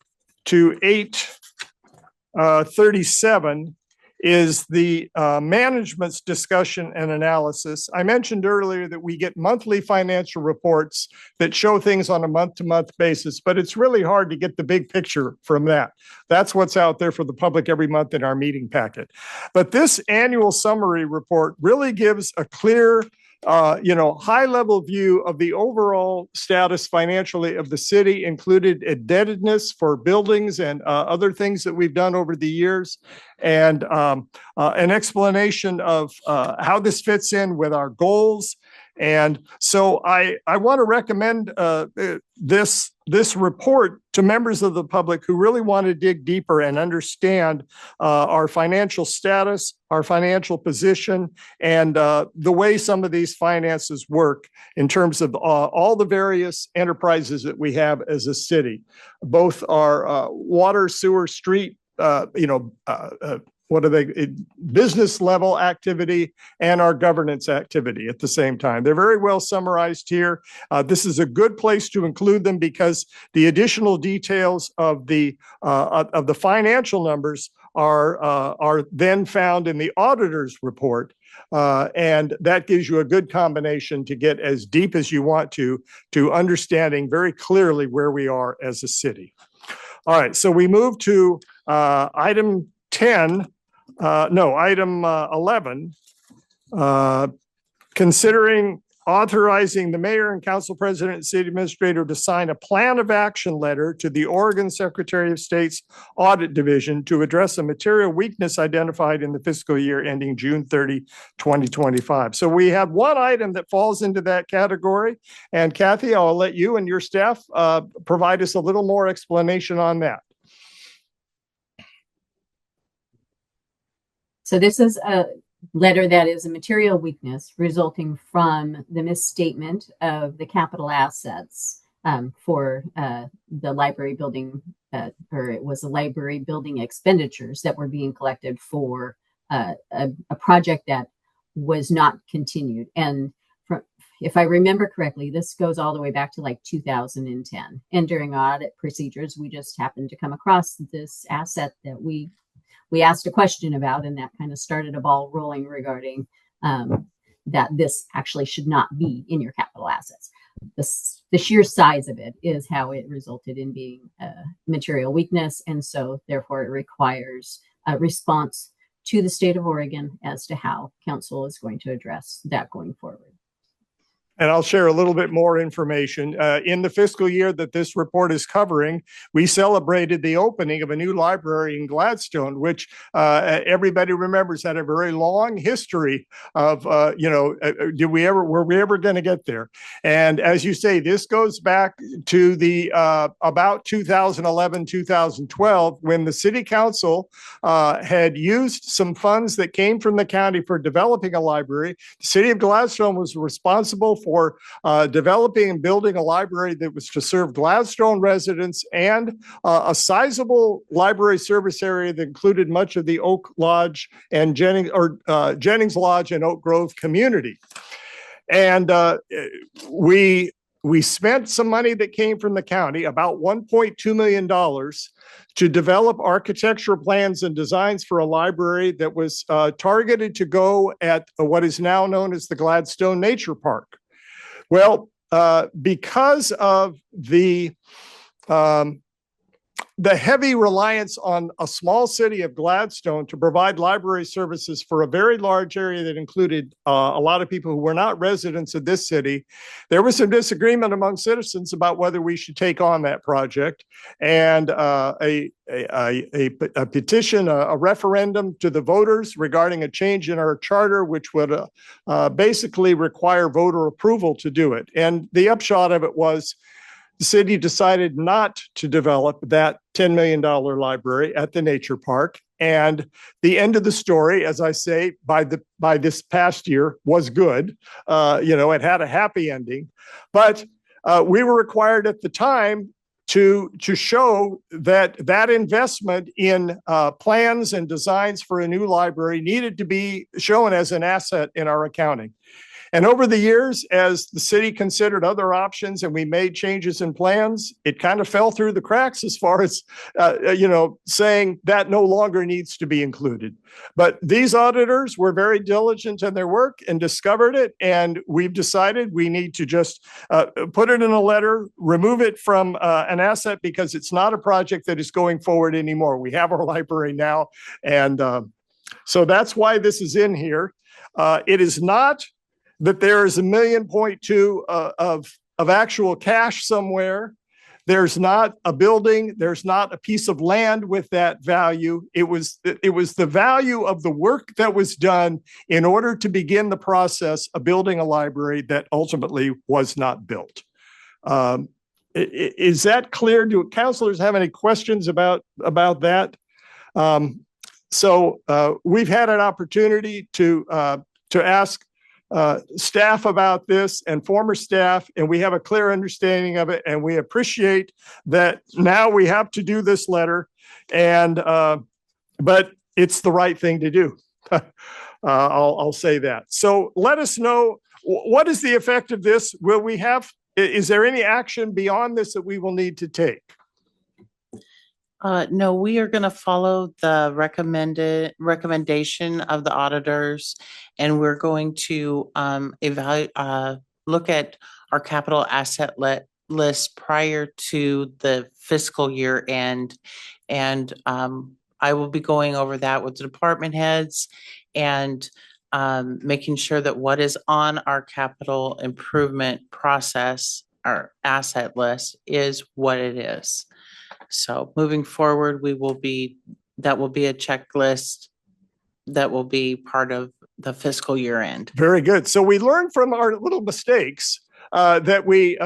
to 837 is the management's discussion and analysis. I mentioned earlier that we get monthly financial reports that show things on a month-to-month basis, but it's really hard to get the big picture from that. That's what's out there for the public every month in our meeting packet. But this annual summary report really gives a clear high-level view of the overall status financially of the city, included indebtedness for buildings and other things that we've done over the years, and an explanation of how this fits in with our goals. And so I want to recommend this report to members of the public who really want to dig deeper and understand our financial status, our financial position, and the way some of these finances work in terms of all the various enterprises that we have as a city, both our water, sewer, street, business level activity and our governance activity at the same time. They're very well summarized here. This is a good place to include them because the additional details of the financial numbers are then found in the auditor's report. And that gives you a good combination to get as deep as you want to understanding very clearly where we are as a city. All right, so we move to item 11, considering authorizing the mayor and council president and city administrator to sign a plan of action letter to the Oregon Secretary of State's Audit Division to address a material weakness identified in the fiscal year ending June 30, 2025. So we have one item that falls into that category. And Kathy, I'll let you and your staff provide us a little more explanation on that. So this is a letter that is a material weakness resulting from the misstatement of the capital assets for the library building, or it was the library building expenditures that were being collected for a project that was not continued. And if I remember correctly, this goes all the way back to like 2010. And during audit procedures, we just happened to come across this asset that we asked a question about, and that kind of started a ball rolling regarding that this actually should not be in your capital assets. The sheer size of it is how it resulted in being a material weakness, and so therefore it requires a response to the state of Oregon as to how council is going to address that going forward. And I'll share a little bit more information. In the fiscal year that this report is covering, we celebrated the opening of a new library in Gladstone, which everybody remembers had a very long history of, were we ever going to get there? And as you say, this goes back to the about 2011, 2012, when the city council had used some funds that came from the county for developing a library. The city of Gladstone was responsible for developing and building a library that was to serve Gladstone residents and a sizable library service area that included much of the Oak Lodge and Jennings Lodge and Oak Grove community. And we spent some money that came from the county, about $1.2 million, to develop architectural plans and designs for a library that was targeted to go at what is now known as the Gladstone Nature Park. Well, because of the heavy reliance on a small city of Gladstone to provide library services for a very large area that included a lot of people who were not residents of this city, there was some disagreement among citizens about whether we should take on that project. And a petition, a referendum to the voters regarding a change in our charter, which would basically require voter approval to do it. And the upshot of it was the city decided not to develop that $10 million library at the nature park. And the end of the story, as I say, by this past year was good. It had a happy ending, but we were required at the time to show that that investment in plans and designs for a new library needed to be shown as an asset in our accounting. And over the years, as the city considered other options and we made changes in plans, it kind of fell through the cracks as far as, saying that no longer needs to be included. But these auditors were very diligent in their work and discovered it. And we've decided we need to just put it in a letter, remove it from an asset because it's not a project that is going forward anymore. We have our library now. And so that's why this is in here. It is not that there is $1.2 million of actual cash somewhere. There's not a building. There's not a piece of land with that value. It was the value of the work that was done in order to begin the process of building a library that ultimately was not built. Is that clear? Do councilors have any questions about that? So we've had an opportunity to ask staff about this and former staff, and we have a clear understanding of it, and we appreciate that now we have to do this letter, and but it's the right thing to do. I'll say that. So let us know, what is the effect of this? Is there any action beyond this that we will need to take? No, we are going to follow the recommendation of the auditors, and we're going to look at our capital asset list prior to the fiscal year end. And I will be going over that with the department heads and making sure that what is on our capital improvement process, our asset list, is what it is. So moving forward, that will be a checklist that will be part of the fiscal year end. Very good. So we learned from our little mistakes that we,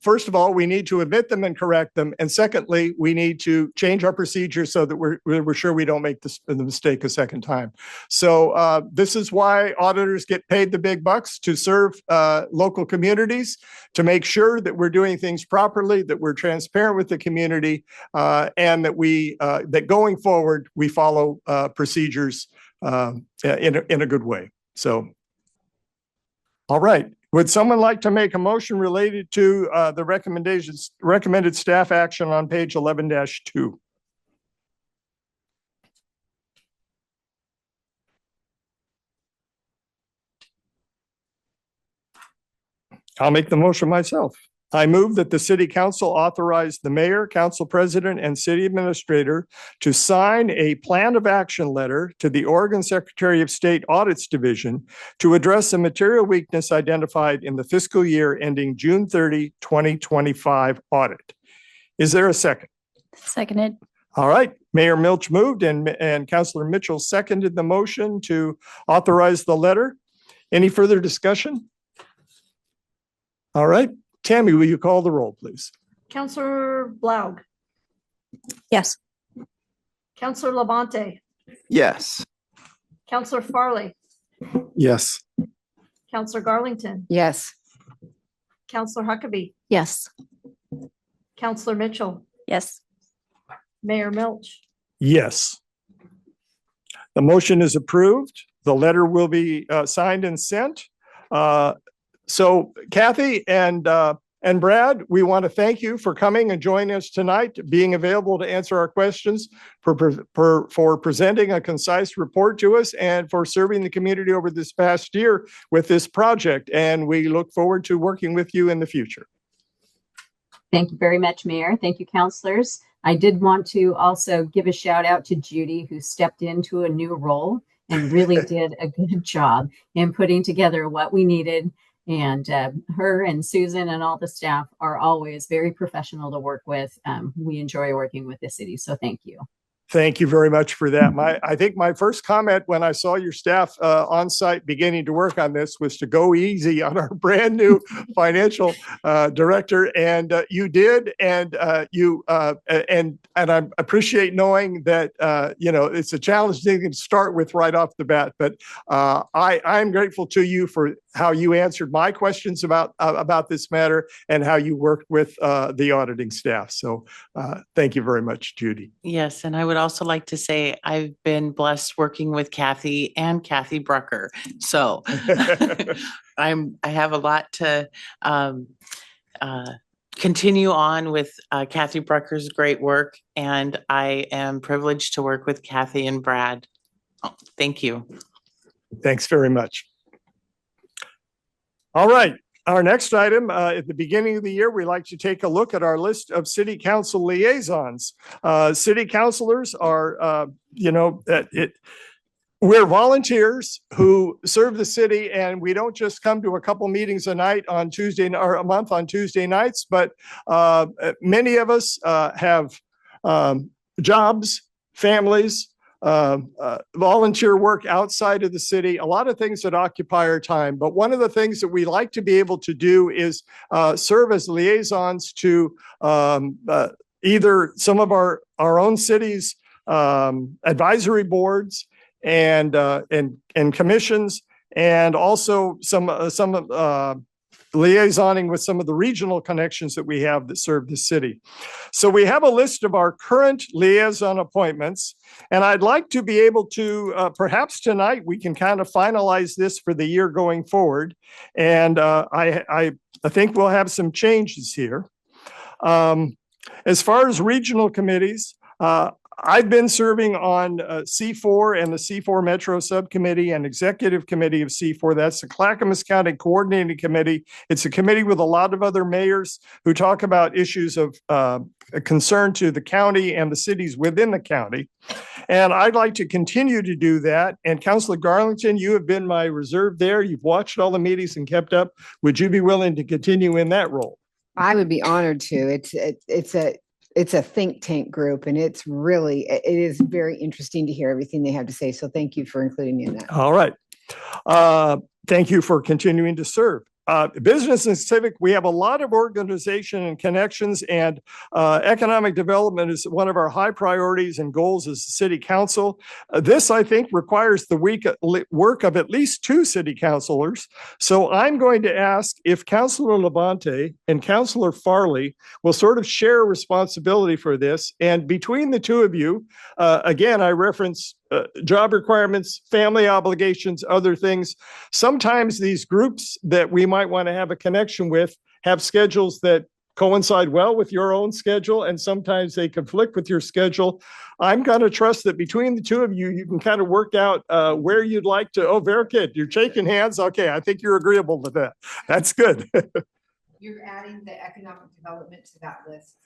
first of all, we need to admit them and correct them. And secondly, we need to change our procedures so that we're sure we don't make the mistake a second time. So this is why auditors get paid the big bucks, to serve local communities, to make sure that we're doing things properly, that we're transparent with the community, and that going forward, we follow procedures in a good way. So, all right. Would someone like to make a motion related to the recommended staff action on page 11-2? I'll make the motion myself. I move that the city council authorize the mayor, council president, and city administrator to sign a plan of action letter to the Oregon Secretary of State Audits Division to address a material weakness identified in the fiscal year ending June 30, 2025 audit. Is there a second? Seconded. All right. Mayor Milch moved and Councilor Mitchell seconded the motion to authorize the letter. Any further discussion? All right. Tammy, will you call the roll, please? Counselor Blaug, Yes. Counselor Labonte, Yes. Counselor Farley, Yes. Counselor Garlington, Yes. Counselor Huckabee, Yes. Counselor Mitchell, Yes. Mayor Milch. Yes. The motion is approved. The letter will be signed and sent. So Kathy and Brad, we want to thank you for coming and joining us tonight, being available to answer our questions, for presenting a concise report to us, and for serving the community over this past year with this project. And we look forward to working with you in the future. Thank you very much, Mayor. Thank you, counselors. I did want to also give a shout out to Judy, who stepped into a new role and really did a good job in putting together what we needed. And her and Susan and all the staff are always very professional to work with. We enjoy working with the city. So thank you. Thank you very much for that. I think my first comment when I saw your staff on site beginning to work on this was to go easy on our brand new financial director, and you did, and I appreciate knowing that it's a challenge thing to start with right off the bat. But I'm grateful to you how you answered my questions about this matter and how you worked with the auditing staff. So thank you very much, Judy. Yes, and I would also like to say I've been blessed working with Kathy and Kathy Brucker. So I have a lot to continue on with Kathy Brucker's great work, and I am privileged to work with Kathy and Brad. Oh, thank you. Thanks very much. All right. Our next item, at the beginning of the year, we like to take a look at our list of city council liaisons. City councilors are, we're volunteers who serve the city, and we don't just come to a couple meetings a night on Tuesday or a month on Tuesday nights, but many of us have jobs, families, volunteer work outside of the city, a lot of things that occupy our time. But one of the things that we like to be able to do is serve as liaisons to either some of our own cities' advisory boards and commissions, and also some liaisoning with some of the regional connections that we have that serve the city. So we have a list of our current liaison appointments, and I'd like to be able to, perhaps tonight, we can kind of finalize this for the year going forward. And I think we'll have some changes here. As far as regional committees, I've been serving on C4 and the C4 Metro Subcommittee and Executive Committee of C4. That's the Clackamas County Coordinating Committee. It's a committee with a lot of other mayors who talk about issues of concern to the county and the cities within the county. And I'd like to continue to do that. And Councilor Garlington, you have been my reserve there. You've watched all the meetings and kept up. Would you be willing to continue in that role? I would be honored to. It's a think tank group, and it is very interesting to hear everything they have to say. So thank you for including me in that. All right. Thank you for continuing to serve. Business and civic, we have a lot of organization and connections, and economic development is one of our high priorities and goals as the city council. This, I think, requires the work of at least 2 city councilors. So I'm going to ask if Councilor Labonte and Councilor Farley will sort of share responsibility for this. And between the 2 of you, again, I reference job requirements, family obligations, other things. Sometimes these groups that we might want to have a connection with have schedules that coincide well with your own schedule, and sometimes they conflict with your schedule. I'm going to trust that between the 2 of you, you can kind of work out where you'd like to. Oh, very good. You're shaking hands. Okay, I think you're agreeable with that. That's good. You're adding the economic development to that list.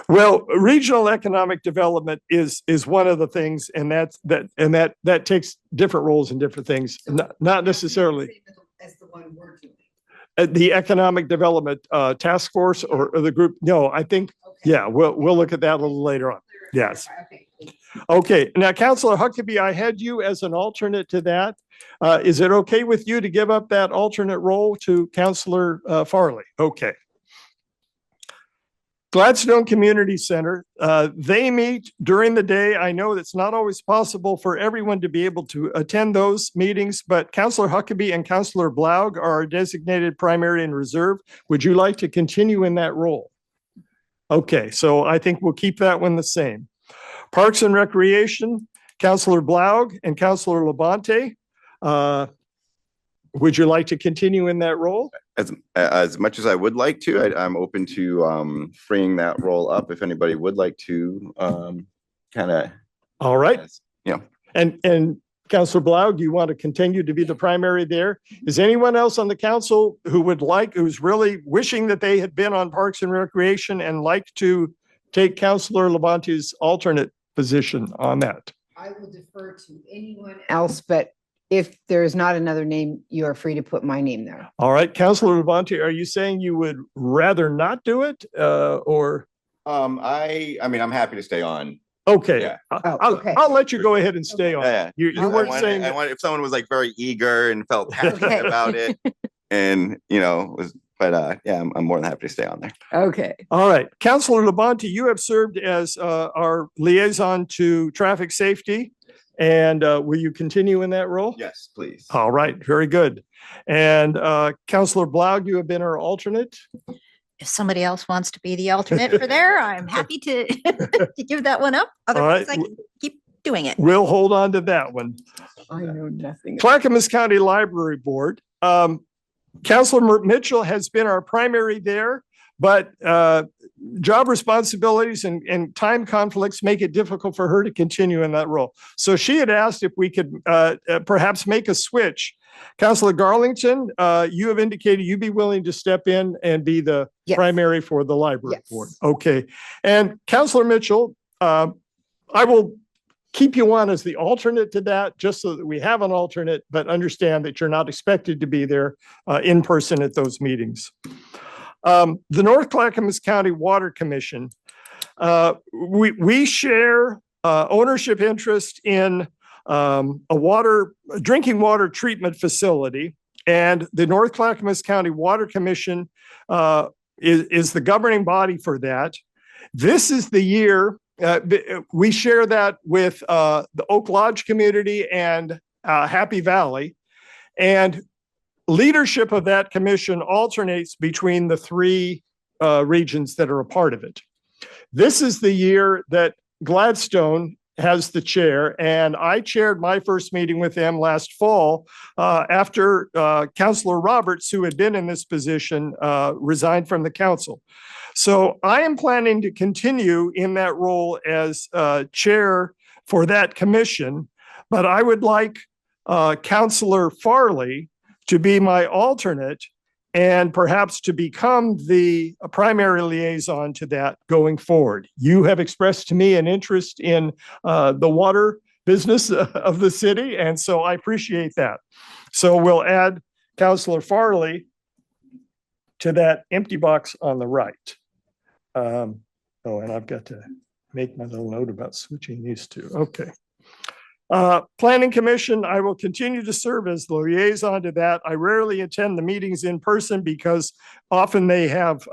Well, regional economic development is one of the things, and that takes different roles and different things, not necessarily as the one we're doing. The economic development task force or the group. No, I think, yeah, we'll look at that a little later on. Yes. Okay. Now, Councilor Huckabee, I had you as an alternate to that. Is it okay with you to give up that alternate role to Councilor Farley? Okay. Gladstone Community Center, they meet during the day. I know it's not always possible for everyone to be able to attend those meetings, but Councilor Huckabee and Councilor Blaug are our designated primary and reserve. Would you like to continue in that role? Okay, so I think we'll keep that one the same. Parks and Recreation, Councilor Blaug and Councilor Labonte. Would you like to continue in that role? As much as I would like to, I'm open to freeing that role up if anybody would like to kind of. All right. Yeah. And Councilor Blau, do you want to continue to be the primary there? Is anyone else on the council who's really wishing that they had been on Parks and Recreation and like to take Councilor Labonte's alternate position on that? I will defer to anyone else, but if there is not another name, you are free to put my name there. All right, Councilor Labonte, are you saying you would rather not do it, or? I mean, I'm happy to stay on. Okay. Yeah. I'll let you go ahead and stay on. Yeah. You weren't saying. I want if someone was like very eager and felt passionate about it, and yeah, I'm more than happy to stay on there. Okay. All right, Councilor Labonte, you have served as our liaison to traffic safety. And will you continue in that role? Yes, please. All right, very good. And Counselor Blaug, you have been our alternate. If somebody else wants to be the alternate for there, I'm happy to, to give that one up. Otherwise, right. I can keep doing it. We'll hold on to that one. I know nothing. Clackamas County Library Board. Counselor Mitchell has been our primary there, but job responsibilities and time conflicts make it difficult for her to continue in that role. So she had asked if we could perhaps make a switch. Counselor Garlington, you have indicated you'd be willing to step in and be the primary for the library board. Okay. And Counselor Mitchell, I will keep you on as the alternate to that, just so that we have an alternate, but understand that you're not expected to be there in person at those meetings. The North Clackamas County Water Commission, we share ownership interest in a drinking water treatment facility, and the North Clackamas County Water Commission is the governing body for that. This is the year we share that with the Oak Lodge community and Happy Valley, and leadership of that commission alternates between the three regions that are a part of it. This is the year that Gladstone has the chair, and I chaired my first meeting with them last fall after Councillor Roberts, who had been in this position, resigned from the council. So I am planning to continue in that role as chair for that commission, but I would like Councillor Farley to be my alternate and perhaps to become the primary liaison to that going forward. You have expressed to me an interest in the water business of the city, and so I appreciate that. So we'll add Councillor Farley to that empty box on the right. And I've got to make my little note about switching these two. Okay. Planning Commission, I will continue to serve as the liaison to that. I rarely attend the meetings in person because often they have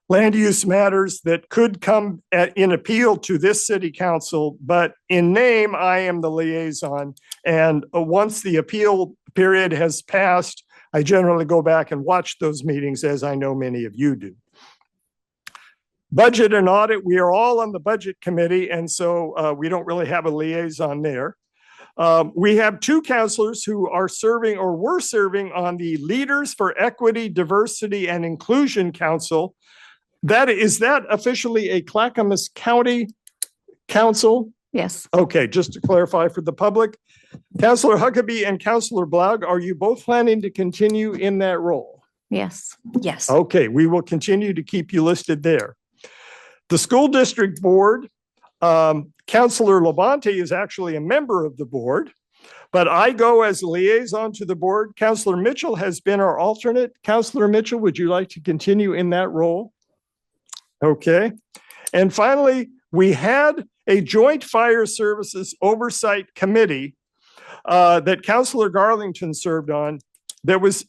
land use matters that could come in appeal to this city council, but in name, I am the liaison. And once the appeal period has passed, I generally go back and watch those meetings, as I know many of you do. Budget and audit, we are all on the budget committee, and so we don't really have a liaison there. We have two counselors who are serving or were serving on the Leaders for Equity, Diversity, and Inclusion Council. Is that officially a Clackamas County council? Yes. Okay, just to clarify for the public, Councillor Huckabee and Councillor Blaug, are you both planning to continue in that role? Yes. Yes. Okay, we will continue to keep you listed there. The school district board, Councillor Labonte is actually a member of the board, but I go as a liaison to the board. Councillor Mitchell has been our alternate. Councillor Mitchell, would you like to continue in that role? Okay. And finally, we had a joint fire services oversight committee that Councillor Garlington served on. That was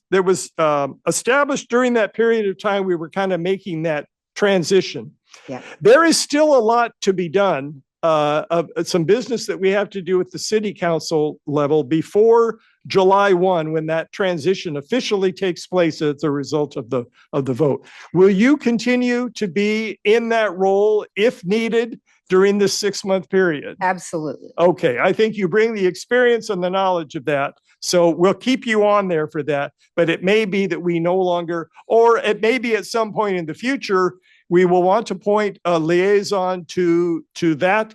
established during that period of time. We were kind of making that transition. Yeah. There is still a lot to be done of some business that we have to do at the city council level before July 1, when that transition officially takes place as a result of the vote. Will you continue to be in that role if needed during this 6-month period? Absolutely. Okay, I think you bring the experience and the knowledge of that. So we'll keep you on there for that, but it may be that we no longer, or it may be at some point in the future, we will want to appoint a liaison to the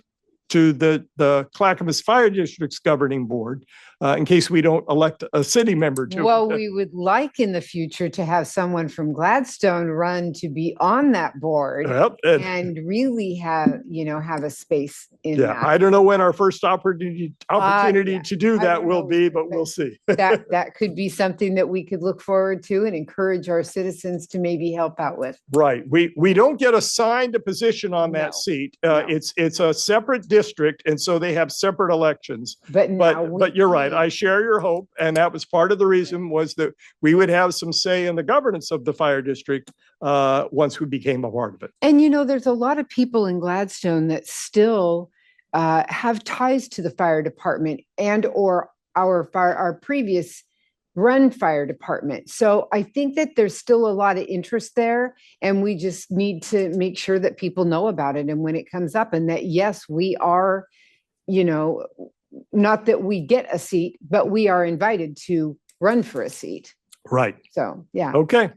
Clackamas Fire District's governing board in case we don't elect a city member to. Well, we would like in the future to have someone from Gladstone run to be on that board and really have a space in that. I don't know when our first opportunity to do that will be, but we'll see. that could be something that we could look forward to and encourage our citizens to maybe help out with. Right. We don't get assigned a position on that seat. It's a separate district, and so they have separate elections. But you're right. I share your hope, and that was part of the reason was that we would have some say in the governance of the fire district once we became a part of it. And there's a lot of people in Gladstone that still have ties to the fire department and or our previous run fire department. So I think that there's still a lot of interest there, and we just need to make sure that people know about it and when it comes up, and that yes, we are, not that we get a seat, but we are invited to run for a seat. Right. So, yeah. Okay.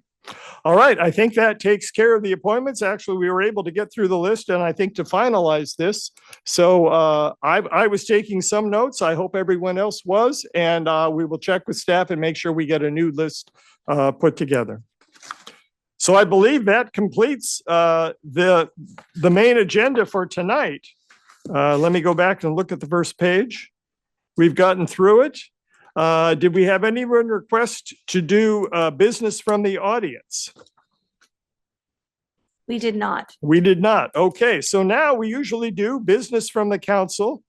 All right. I think that takes care of the appointments. Actually, we were able to get through the list, and I think to finalize this. So I was taking some notes. I hope everyone else was, and we will check with staff and make sure we get a new list put together. So I believe that completes the main agenda for tonight. Let me go back and look at the first page. We've gotten through it. Did we have anyone request to do business from the audience? We did not. We did not. Okay, so now we usually do business from the council.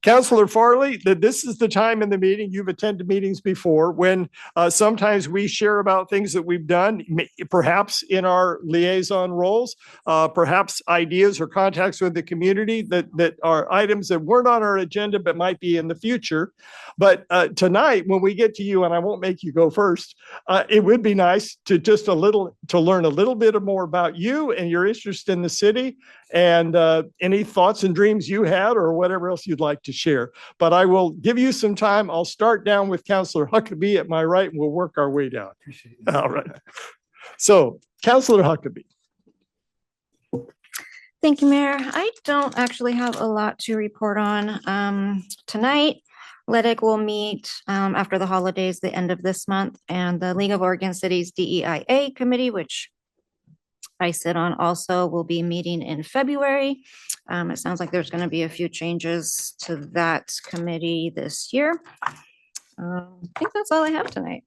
Councillor Farley, this is the time in the meeting, you've attended meetings before, when sometimes we share about things that we've done, perhaps in our liaison roles, perhaps ideas or contacts with the community that are items that weren't on our agenda but might be in the future. But tonight, when we get to you, and I won't make you go first, it would be nice to learn a little bit more about you and your interest in the city, and any thoughts and dreams you had or whatever else you'd like to share. But I will give you some time. I'll start down with Councillor Huckabee at my right, and we'll work our way down. Appreciate it. All right. So, Councillor Huckabee. Thank you, Mayor. I don't actually have a lot to report on tonight. LEDIC will meet after the holidays, the end of this month, and the League of Oregon Cities DEIA committee, which I sit on, also will be meeting in February. It sounds like there's going to be a few changes to that committee this year. I think that's all I have tonight.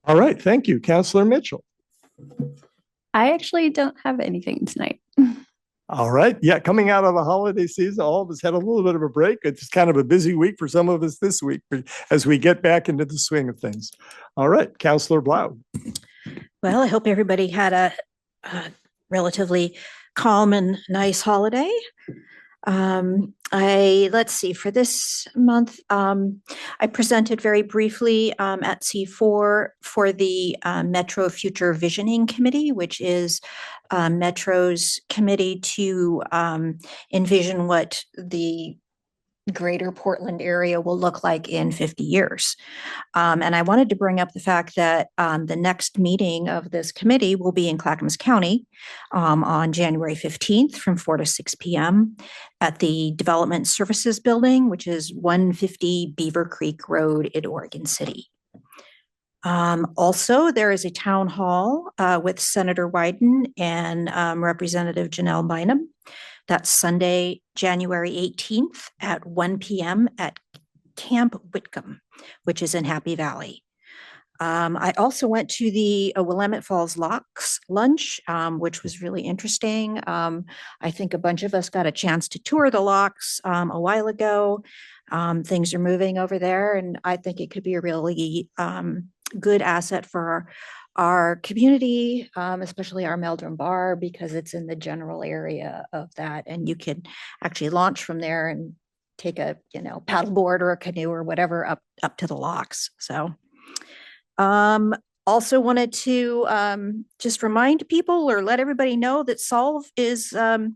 All right. Thank you, Councillor Mitchell. I actually don't have anything tonight. All right. Yeah, coming out of the holiday season, all of us had a little bit of a break. It's kind of a busy week for some of us this week as we get back into the swing of things. All right, Councillor Blau. Well, I hope everybody had a relatively calm and nice holiday. Let's see, for this month, I presented very briefly at C4 for the Metro Future Visioning Committee, which is Metro's committee to envision what the greater Portland area will look like in 50 years. And I wanted to bring up the fact that the next meeting of this committee will be in Clackamas County on January 15th from 4 to 6 p.m. at the Development Services Building, which is 150 Beaver Creek Road in Oregon City. Also, there is a town hall with Senator Wyden and Representative Janelle Bynum. That's Sunday, January 18th at 1 p.m. at Camp Whitcomb, which is in Happy Valley. I also went to the Willamette Falls Locks lunch, which was really interesting. I think a bunch of us got a chance to tour the locks a while ago. Things are moving over there, and I think it could be a really good asset for our community, especially our Meldrum Bar, because it's in the general area of that, and you can actually launch from there and take a paddleboard or a canoe or whatever up to the locks. So also wanted to just remind people or let everybody know that Solve is a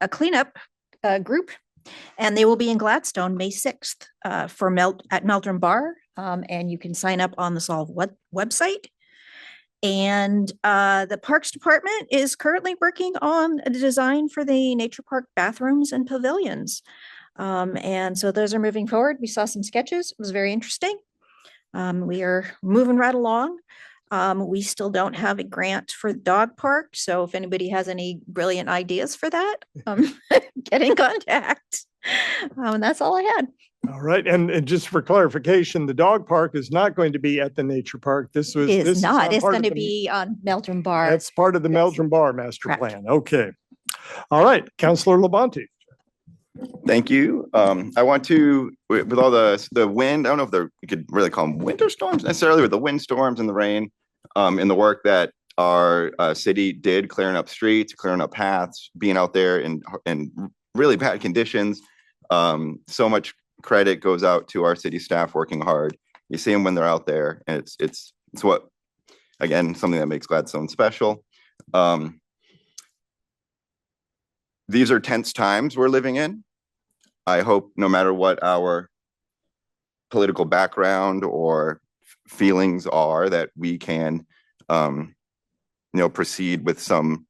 cleanup group, and they will be in Gladstone May 6th at Meldrum Bar. And you can sign up on the Solve website. And the Parks Department is currently working on a design for the Nature Park bathrooms and pavilions. And so those are moving forward. We saw some sketches. It was very interesting. We are moving right along. We still don't have a grant for the dog park. So if anybody has any brilliant ideas for that, get in contact. And that's all I had. All right. And just for clarification, the dog park is not going to be at the nature park. This It's not. It's going to be on Meldrum Bar. That's part of the Meldrum Bar master plan. Okay. All right. Councillor Labonte. Thank you. I want to, with all the wind, I don't know if you could really call them winter storms necessarily, with the wind storms and the rain, and the work that our city did, clearing up streets, clearing up paths, being out there in really bad conditions. So much credit goes out to our city staff working hard. You see them when they're out there, and it's what, again, something that makes Gladstone special. These are tense times we're living in. I hope no matter what our political background or feelings are, that we can proceed with some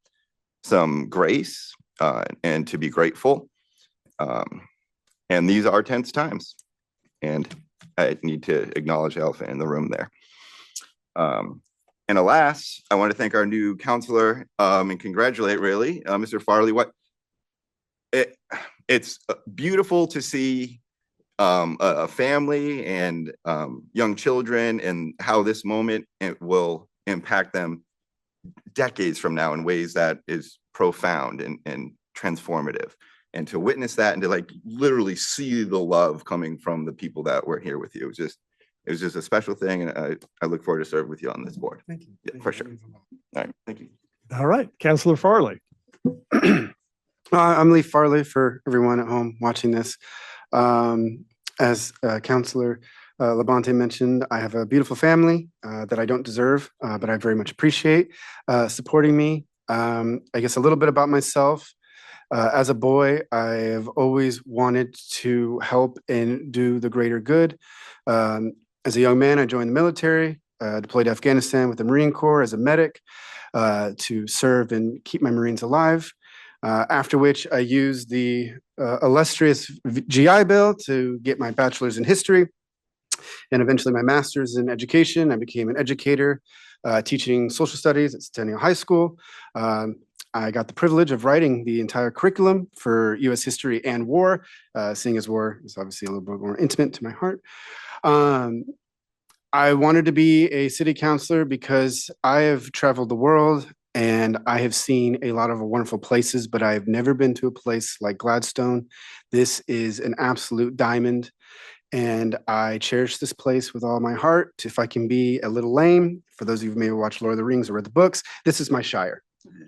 grace and to be grateful. And these are tense times, and I need to acknowledge the elephant in the room there. And alas, I want to thank our new counselor and congratulate really Mr. Farley. It's beautiful to see a family and young children, and how this moment will impact them decades from now in ways that is profound and transformative. And to witness that and to like literally see the love coming from the people that were here with you, it was just a special thing. And I look forward to serving with you on this board. Thank you. Yeah, for sure. All right. Thank you. All right, Councillor Farley. I'm Lee Farley for everyone at home watching this. As Councillor Labonte mentioned, I have a beautiful family that I don't deserve, but I very much appreciate supporting me. I guess a little bit about myself. As a boy, I have always wanted to help and do the greater good. As a young man, I joined the military, deployed to Afghanistan with the Marine Corps as a medic to serve and keep my Marines alive. After which I used the illustrious GI Bill to get my bachelor's in history and eventually my master's in education. I became an educator teaching social studies at Centennial High School. I got the privilege of writing the entire curriculum for U.S. history and war, seeing as war is obviously a little bit more intimate to my heart. I wanted to be a city councilor because I have traveled the world and I have seen a lot of wonderful places, but I have never been to a place like Gladstone. This is an absolute diamond, and I cherish this place with all my heart. If I can be a little lame, for those of you who may have watched Lord of the Rings or read the books, this is my shire.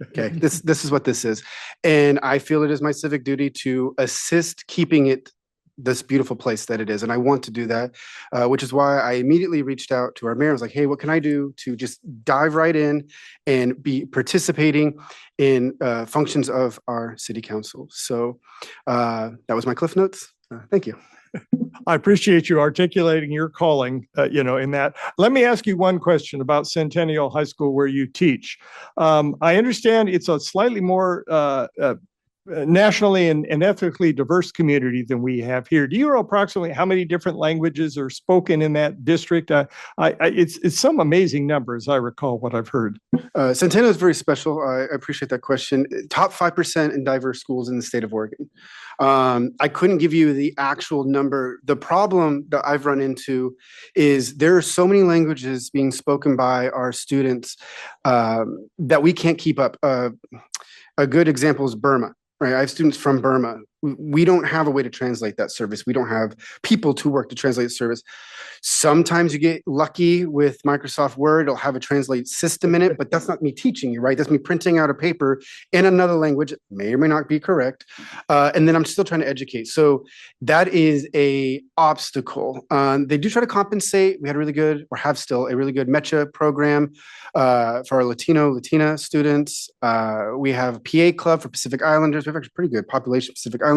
Okay, this is what this is. And I feel it is my civic duty to assist keeping it this beautiful place that it is. And I want to do that, which is why I immediately reached out to our mayor. I was like, hey, what can I do to just dive right in and be participating in functions of our city council? So that was my Cliff Notes. Thank you. I appreciate you articulating your calling, in that. Let me ask you one question about Centennial High School where you teach. I understand it's a slightly more nationally and ethnically diverse community than we have here. Do you know approximately how many different languages are spoken in that district? It's some amazing numbers, I recall what I've heard. Centennial is very special. I appreciate that question. Top 5% in diverse schools in the state of Oregon. I couldn't give you the actual number. The problem that I've run into is there are so many languages being spoken by our students that we can't keep up. A good example is Burma. Right, I have students from Burma. We don't have a way to translate that service. We don't have people to work to translate the service. Sometimes you get lucky with Microsoft Word. It'll have a translate system in it, but that's not me teaching you, right? That's me printing out a paper in another language, may or may not be correct. And then I'm still trying to educate. So that is a obstacle. They do try to compensate. We had a really good, or have still a really good MECHA program for our Latina students. We have a PA club for Pacific Islanders. We have actually pretty good population of Pacific Islanders,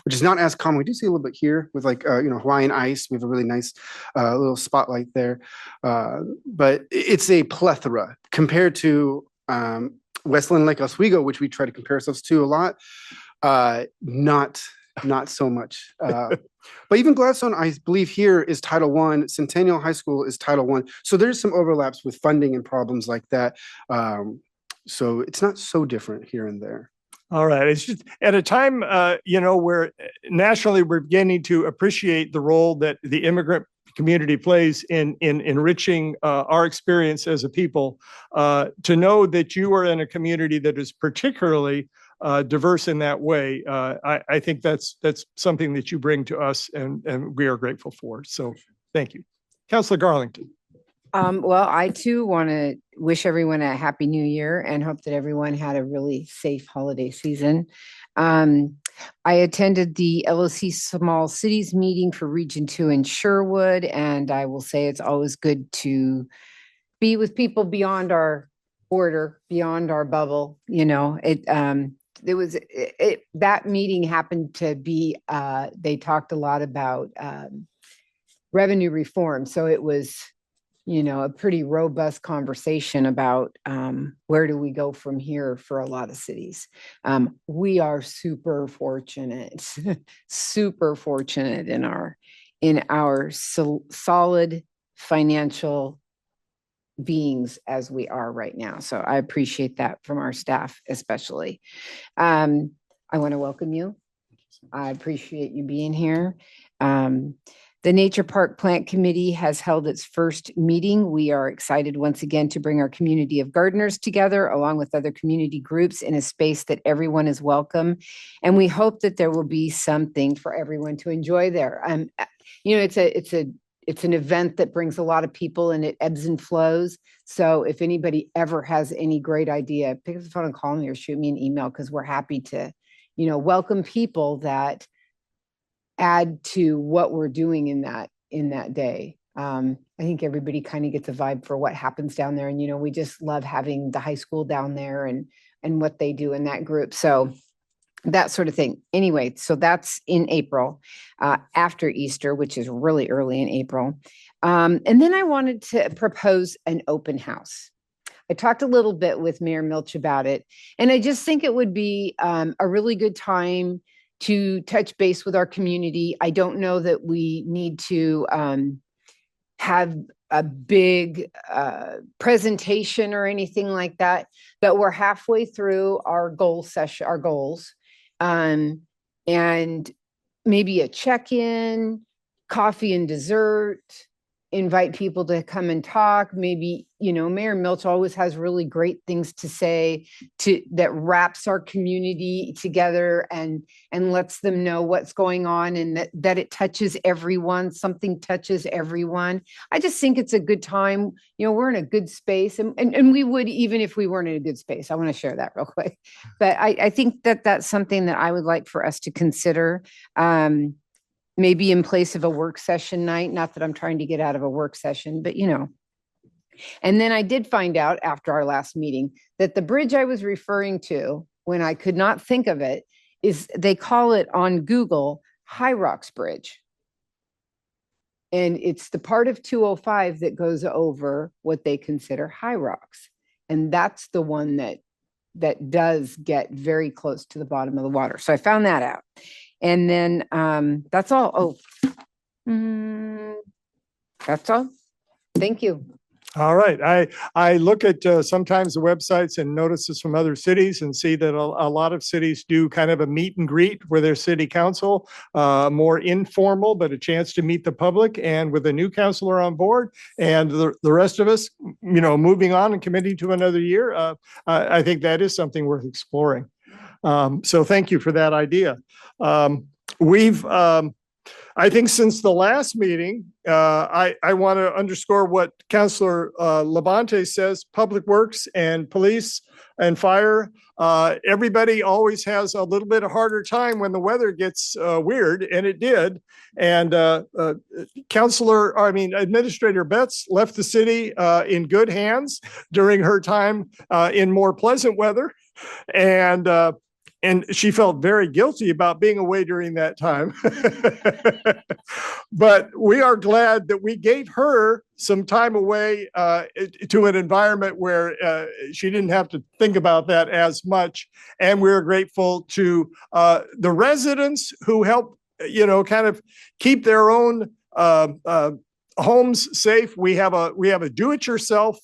which is not as common. We do see a little bit here with like, Hawaiian ice. We have a really nice little spotlight there. But it's a plethora compared to Westland Lake Oswego, which we try to compare ourselves to a lot. Not so much. But even Gladstone, I believe here is Title I. Centennial High School is Title I. So there's some overlaps with funding and problems like that. So it's not so different here and there. All right. It's just at a time, where nationally we're beginning to appreciate the role that the immigrant community plays in enriching our experience as a people. To know that you are in a community that is particularly diverse in that way, I think that's something that you bring to us, and we are grateful for. So thank you. Councillor Garlington. Well, I too want to wish everyone a happy new year and hope that everyone had a really safe holiday season. I attended the LOC Small Cities meeting for Region 2 in Sherwood, and I will say it's always good to be with people beyond our border, beyond our bubble. That meeting happened to be, they talked a lot about revenue reform. So it was, a pretty robust conversation about where do we go from here for a lot of cities. We are super fortunate, super fortunate in our solid financial beings as we are right now. So I appreciate that from our staff, especially. I want to welcome you. I appreciate you being here. The Nature Park Plant Committee has held its first meeting. We are excited once again to bring our community of gardeners together along with other community groups in a space that everyone is welcome. And we hope that there will be something for everyone to enjoy there. It's an event that brings a lot of people and it ebbs and flows. So if anybody ever has any great idea, pick up the phone and call me or shoot me an email, because we're happy to, welcome people that add to what we're doing in that day. I think everybody kind of gets a vibe for what happens down there. And, we just love having the high school down there and what they do in that group. So that sort of thing. Anyway, so that's in April, after Easter, which is really early in April. And then I wanted to propose an open house. I talked a little bit with Mayor Milch about it, and I just think it would be a really good time to touch base with our community. I don't know that we need to have a big presentation or anything like that, but we're halfway through our goals, and maybe a check-in, coffee and dessert, invite people to come and talk. Maybe, Mayor Milch always has really great things to say that wraps our community together and lets them know what's going on, and that it touches everyone. Something touches everyone. I just think it's a good time. We're in a good space, and we would, even if we weren't in a good space. I want to share that real quick. But I think that that's something that I would like for us to consider. Maybe in place of a work session night, not that I'm trying to get out of a work session, but And then I did find out after our last meeting that the bridge I was referring to, when I could not think of it, they call it on Google High Rocks Bridge. And it's the part of 205 that goes over what they consider high rocks. And that's the one that does get very close to the bottom of the water. So I found that out. And then that's all. That's all. Thank you. All right. I look at sometimes the websites and notices from other cities and see that a lot of cities do kind of a meet and greet with their city council, more informal, but a chance to meet the public, and with a new councilor on board and the rest of us, moving on and committing to another year. I think that is something worth exploring. So thank you for that idea. I think since the last meeting, I want to underscore what Councilor Labonte says. Public Works and Police and Fire, everybody always has a little bit of harder time when the weather gets weird, and it did. And Administrator Betts left the city in good hands during her time in more pleasant weather. And she felt very guilty about being away during that time. But we are glad that we gave her some time away to an environment where she didn't have to think about that as much. And we're grateful to the residents who help, kind of keep their own homes safe. We have a do-it-yourself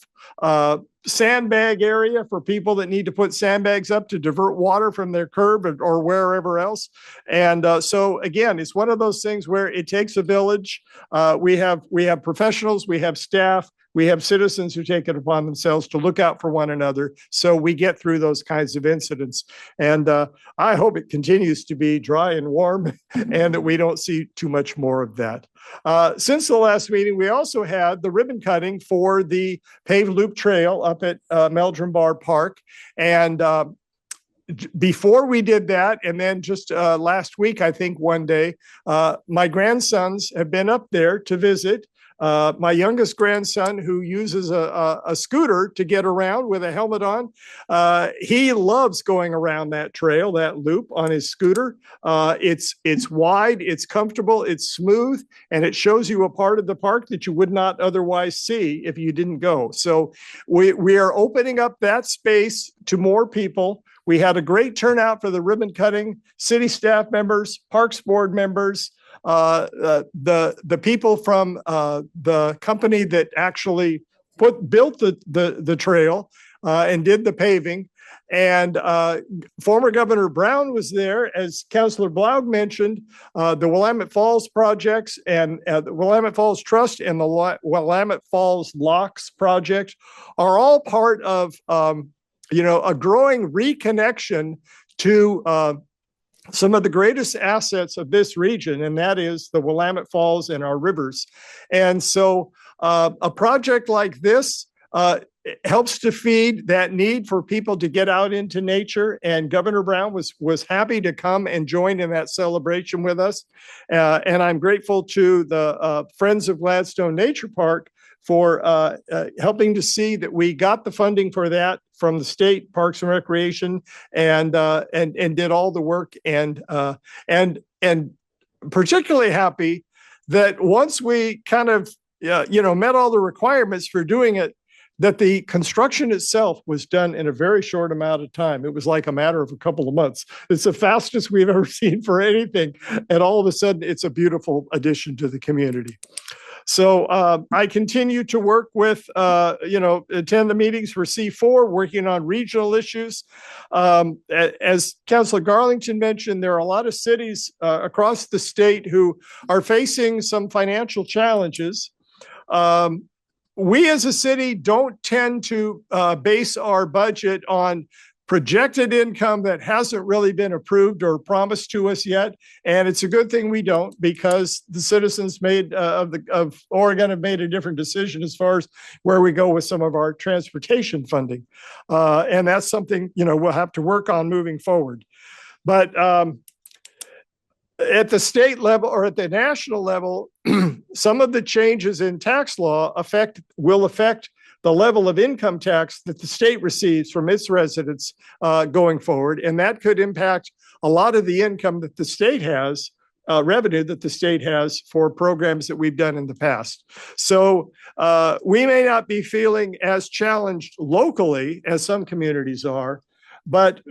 sandbag area for people that need to put sandbags up to divert water from their curb or wherever else. And so again, it's one of those things where it takes a village. We have professionals, we have staff, we have citizens who take it upon themselves to look out for one another. So we get through those kinds of incidents. And I hope it continues to be dry and warm and that we don't see too much more of that. Since the last meeting, we also had the ribbon cutting for the paved loop trail up at Meldrum Bar Park. And before we did that, and then just last week, I think one day, my grandsons have been up there to visit. My youngest grandson, who uses a scooter to get around with a helmet on, he loves going around that trail, that loop on his scooter. It's wide, it's comfortable, it's smooth, and it shows you a part of the park that you would not otherwise see if you didn't go. So we are opening up that space to more people. We had a great turnout for the ribbon cutting, city staff members, parks board members, the people from the company that actually built the trail and did the paving. And former Governor Brown was there, as Councillor Blaug mentioned. The Willamette Falls projects and the Willamette Falls Trust and the Willamette Falls Locks project are all part of a growing reconnection to some of the greatest assets of this region, and that is the Willamette Falls and our rivers. And so a project like this helps to feed that need for people to get out into nature. And Governor Brown was happy to come and join in that celebration with us. And I'm grateful to the Friends of Gladstone Nature Park for helping to see that we got the funding for that from the state Parks and Recreation, and did all the work, and particularly happy that once we kind of met all the requirements for doing it, that the construction itself was done in a very short amount of time. It was like a matter of a couple of months. It's the fastest we've ever seen for anything, and all of a sudden, it's a beautiful addition to the community. So I continue to work with, attend the meetings for C4, working on regional issues. As Councilor Garlington mentioned, there are a lot of cities across the state who are facing some financial challenges. We as a city don't tend to base our budget on projected income that hasn't really been approved or promised to us yet. And it's a good thing we don't, because the citizens of Oregon have made a different decision as far as where we go with some of our transportation funding. And that's something, we'll have to work on moving forward. But at the state level or at the national level, some of the changes in tax law will affect the level of income tax that the state receives from its residents going forward. And that could impact a lot of the income that the state has, revenue that the state has for programs that we've done in the past. So we may not be feeling as challenged locally as some communities are, but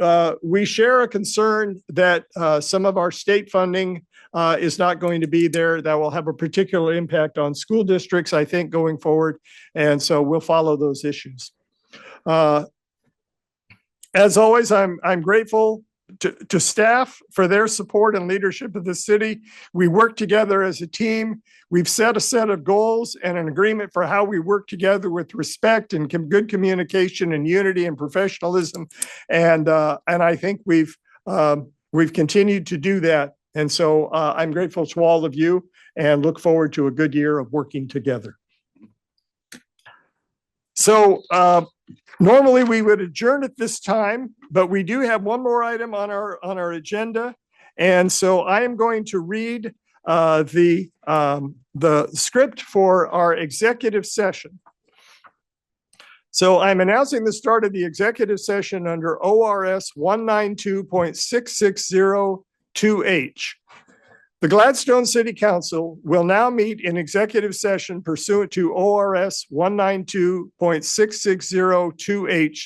we share a concern that some of our state funding is not going to be there. That will have a particular impact on school districts, I think, going forward. And so we'll follow those issues. As always, I'm grateful to staff for their support and leadership of the city. We work together as a team. We've set a set of goals and an agreement for how we work together with respect and good communication and unity and professionalism. And I think we've continued to do that. And so I'm grateful to all of you and look forward to a good year of working together. So normally we would adjourn at this time, but we do have one more item on our agenda. And so I am going to read the script for our executive session. So I'm announcing the start of the executive session under ORS 192.660-2H. The Gladstone City Council will now meet in executive session pursuant to ORS 192.660-2H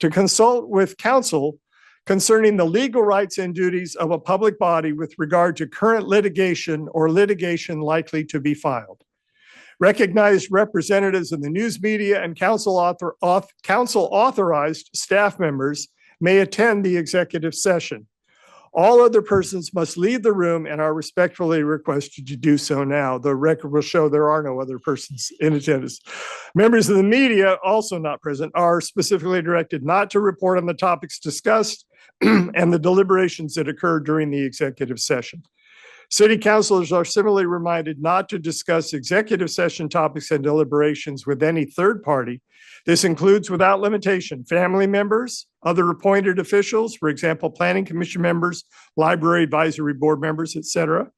to consult with counsel concerning the legal rights and duties of a public body with regard to current litigation or litigation likely to be filed. Recognized representatives of the news media and council authorized staff members may attend the executive session. All other persons must leave the room and are respectfully requested to do so now. The record will show there are no other persons in attendance. Members of the media, also not present, are specifically directed not to report on the topics discussed and the deliberations that occurred during the executive session. City councilors are similarly reminded not to discuss executive session topics and deliberations with any third party. This includes, without limitation, family members, other appointed officials, for example, planning commission members, library advisory board members, etc.,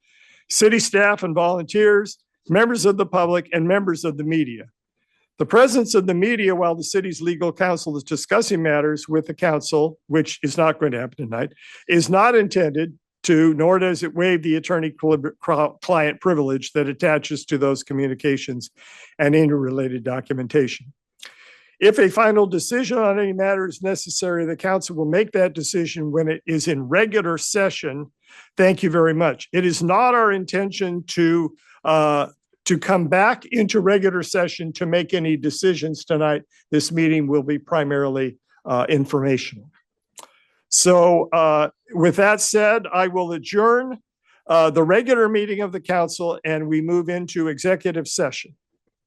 city staff and volunteers, members of the public, and members of the media. The presence of the media while the city's legal counsel is discussing matters with the council, which is not going to happen tonight, is not intended to, nor does it waive the attorney-client privilege that attaches to those communications and any related documentation. If a final decision on any matter is necessary, the council will make that decision when it is in regular session. Thank you very much. It is not our intention to come back into regular session to make any decisions tonight. This meeting will be primarily informational. So with that said, I will adjourn the regular meeting of the council and we move into executive session.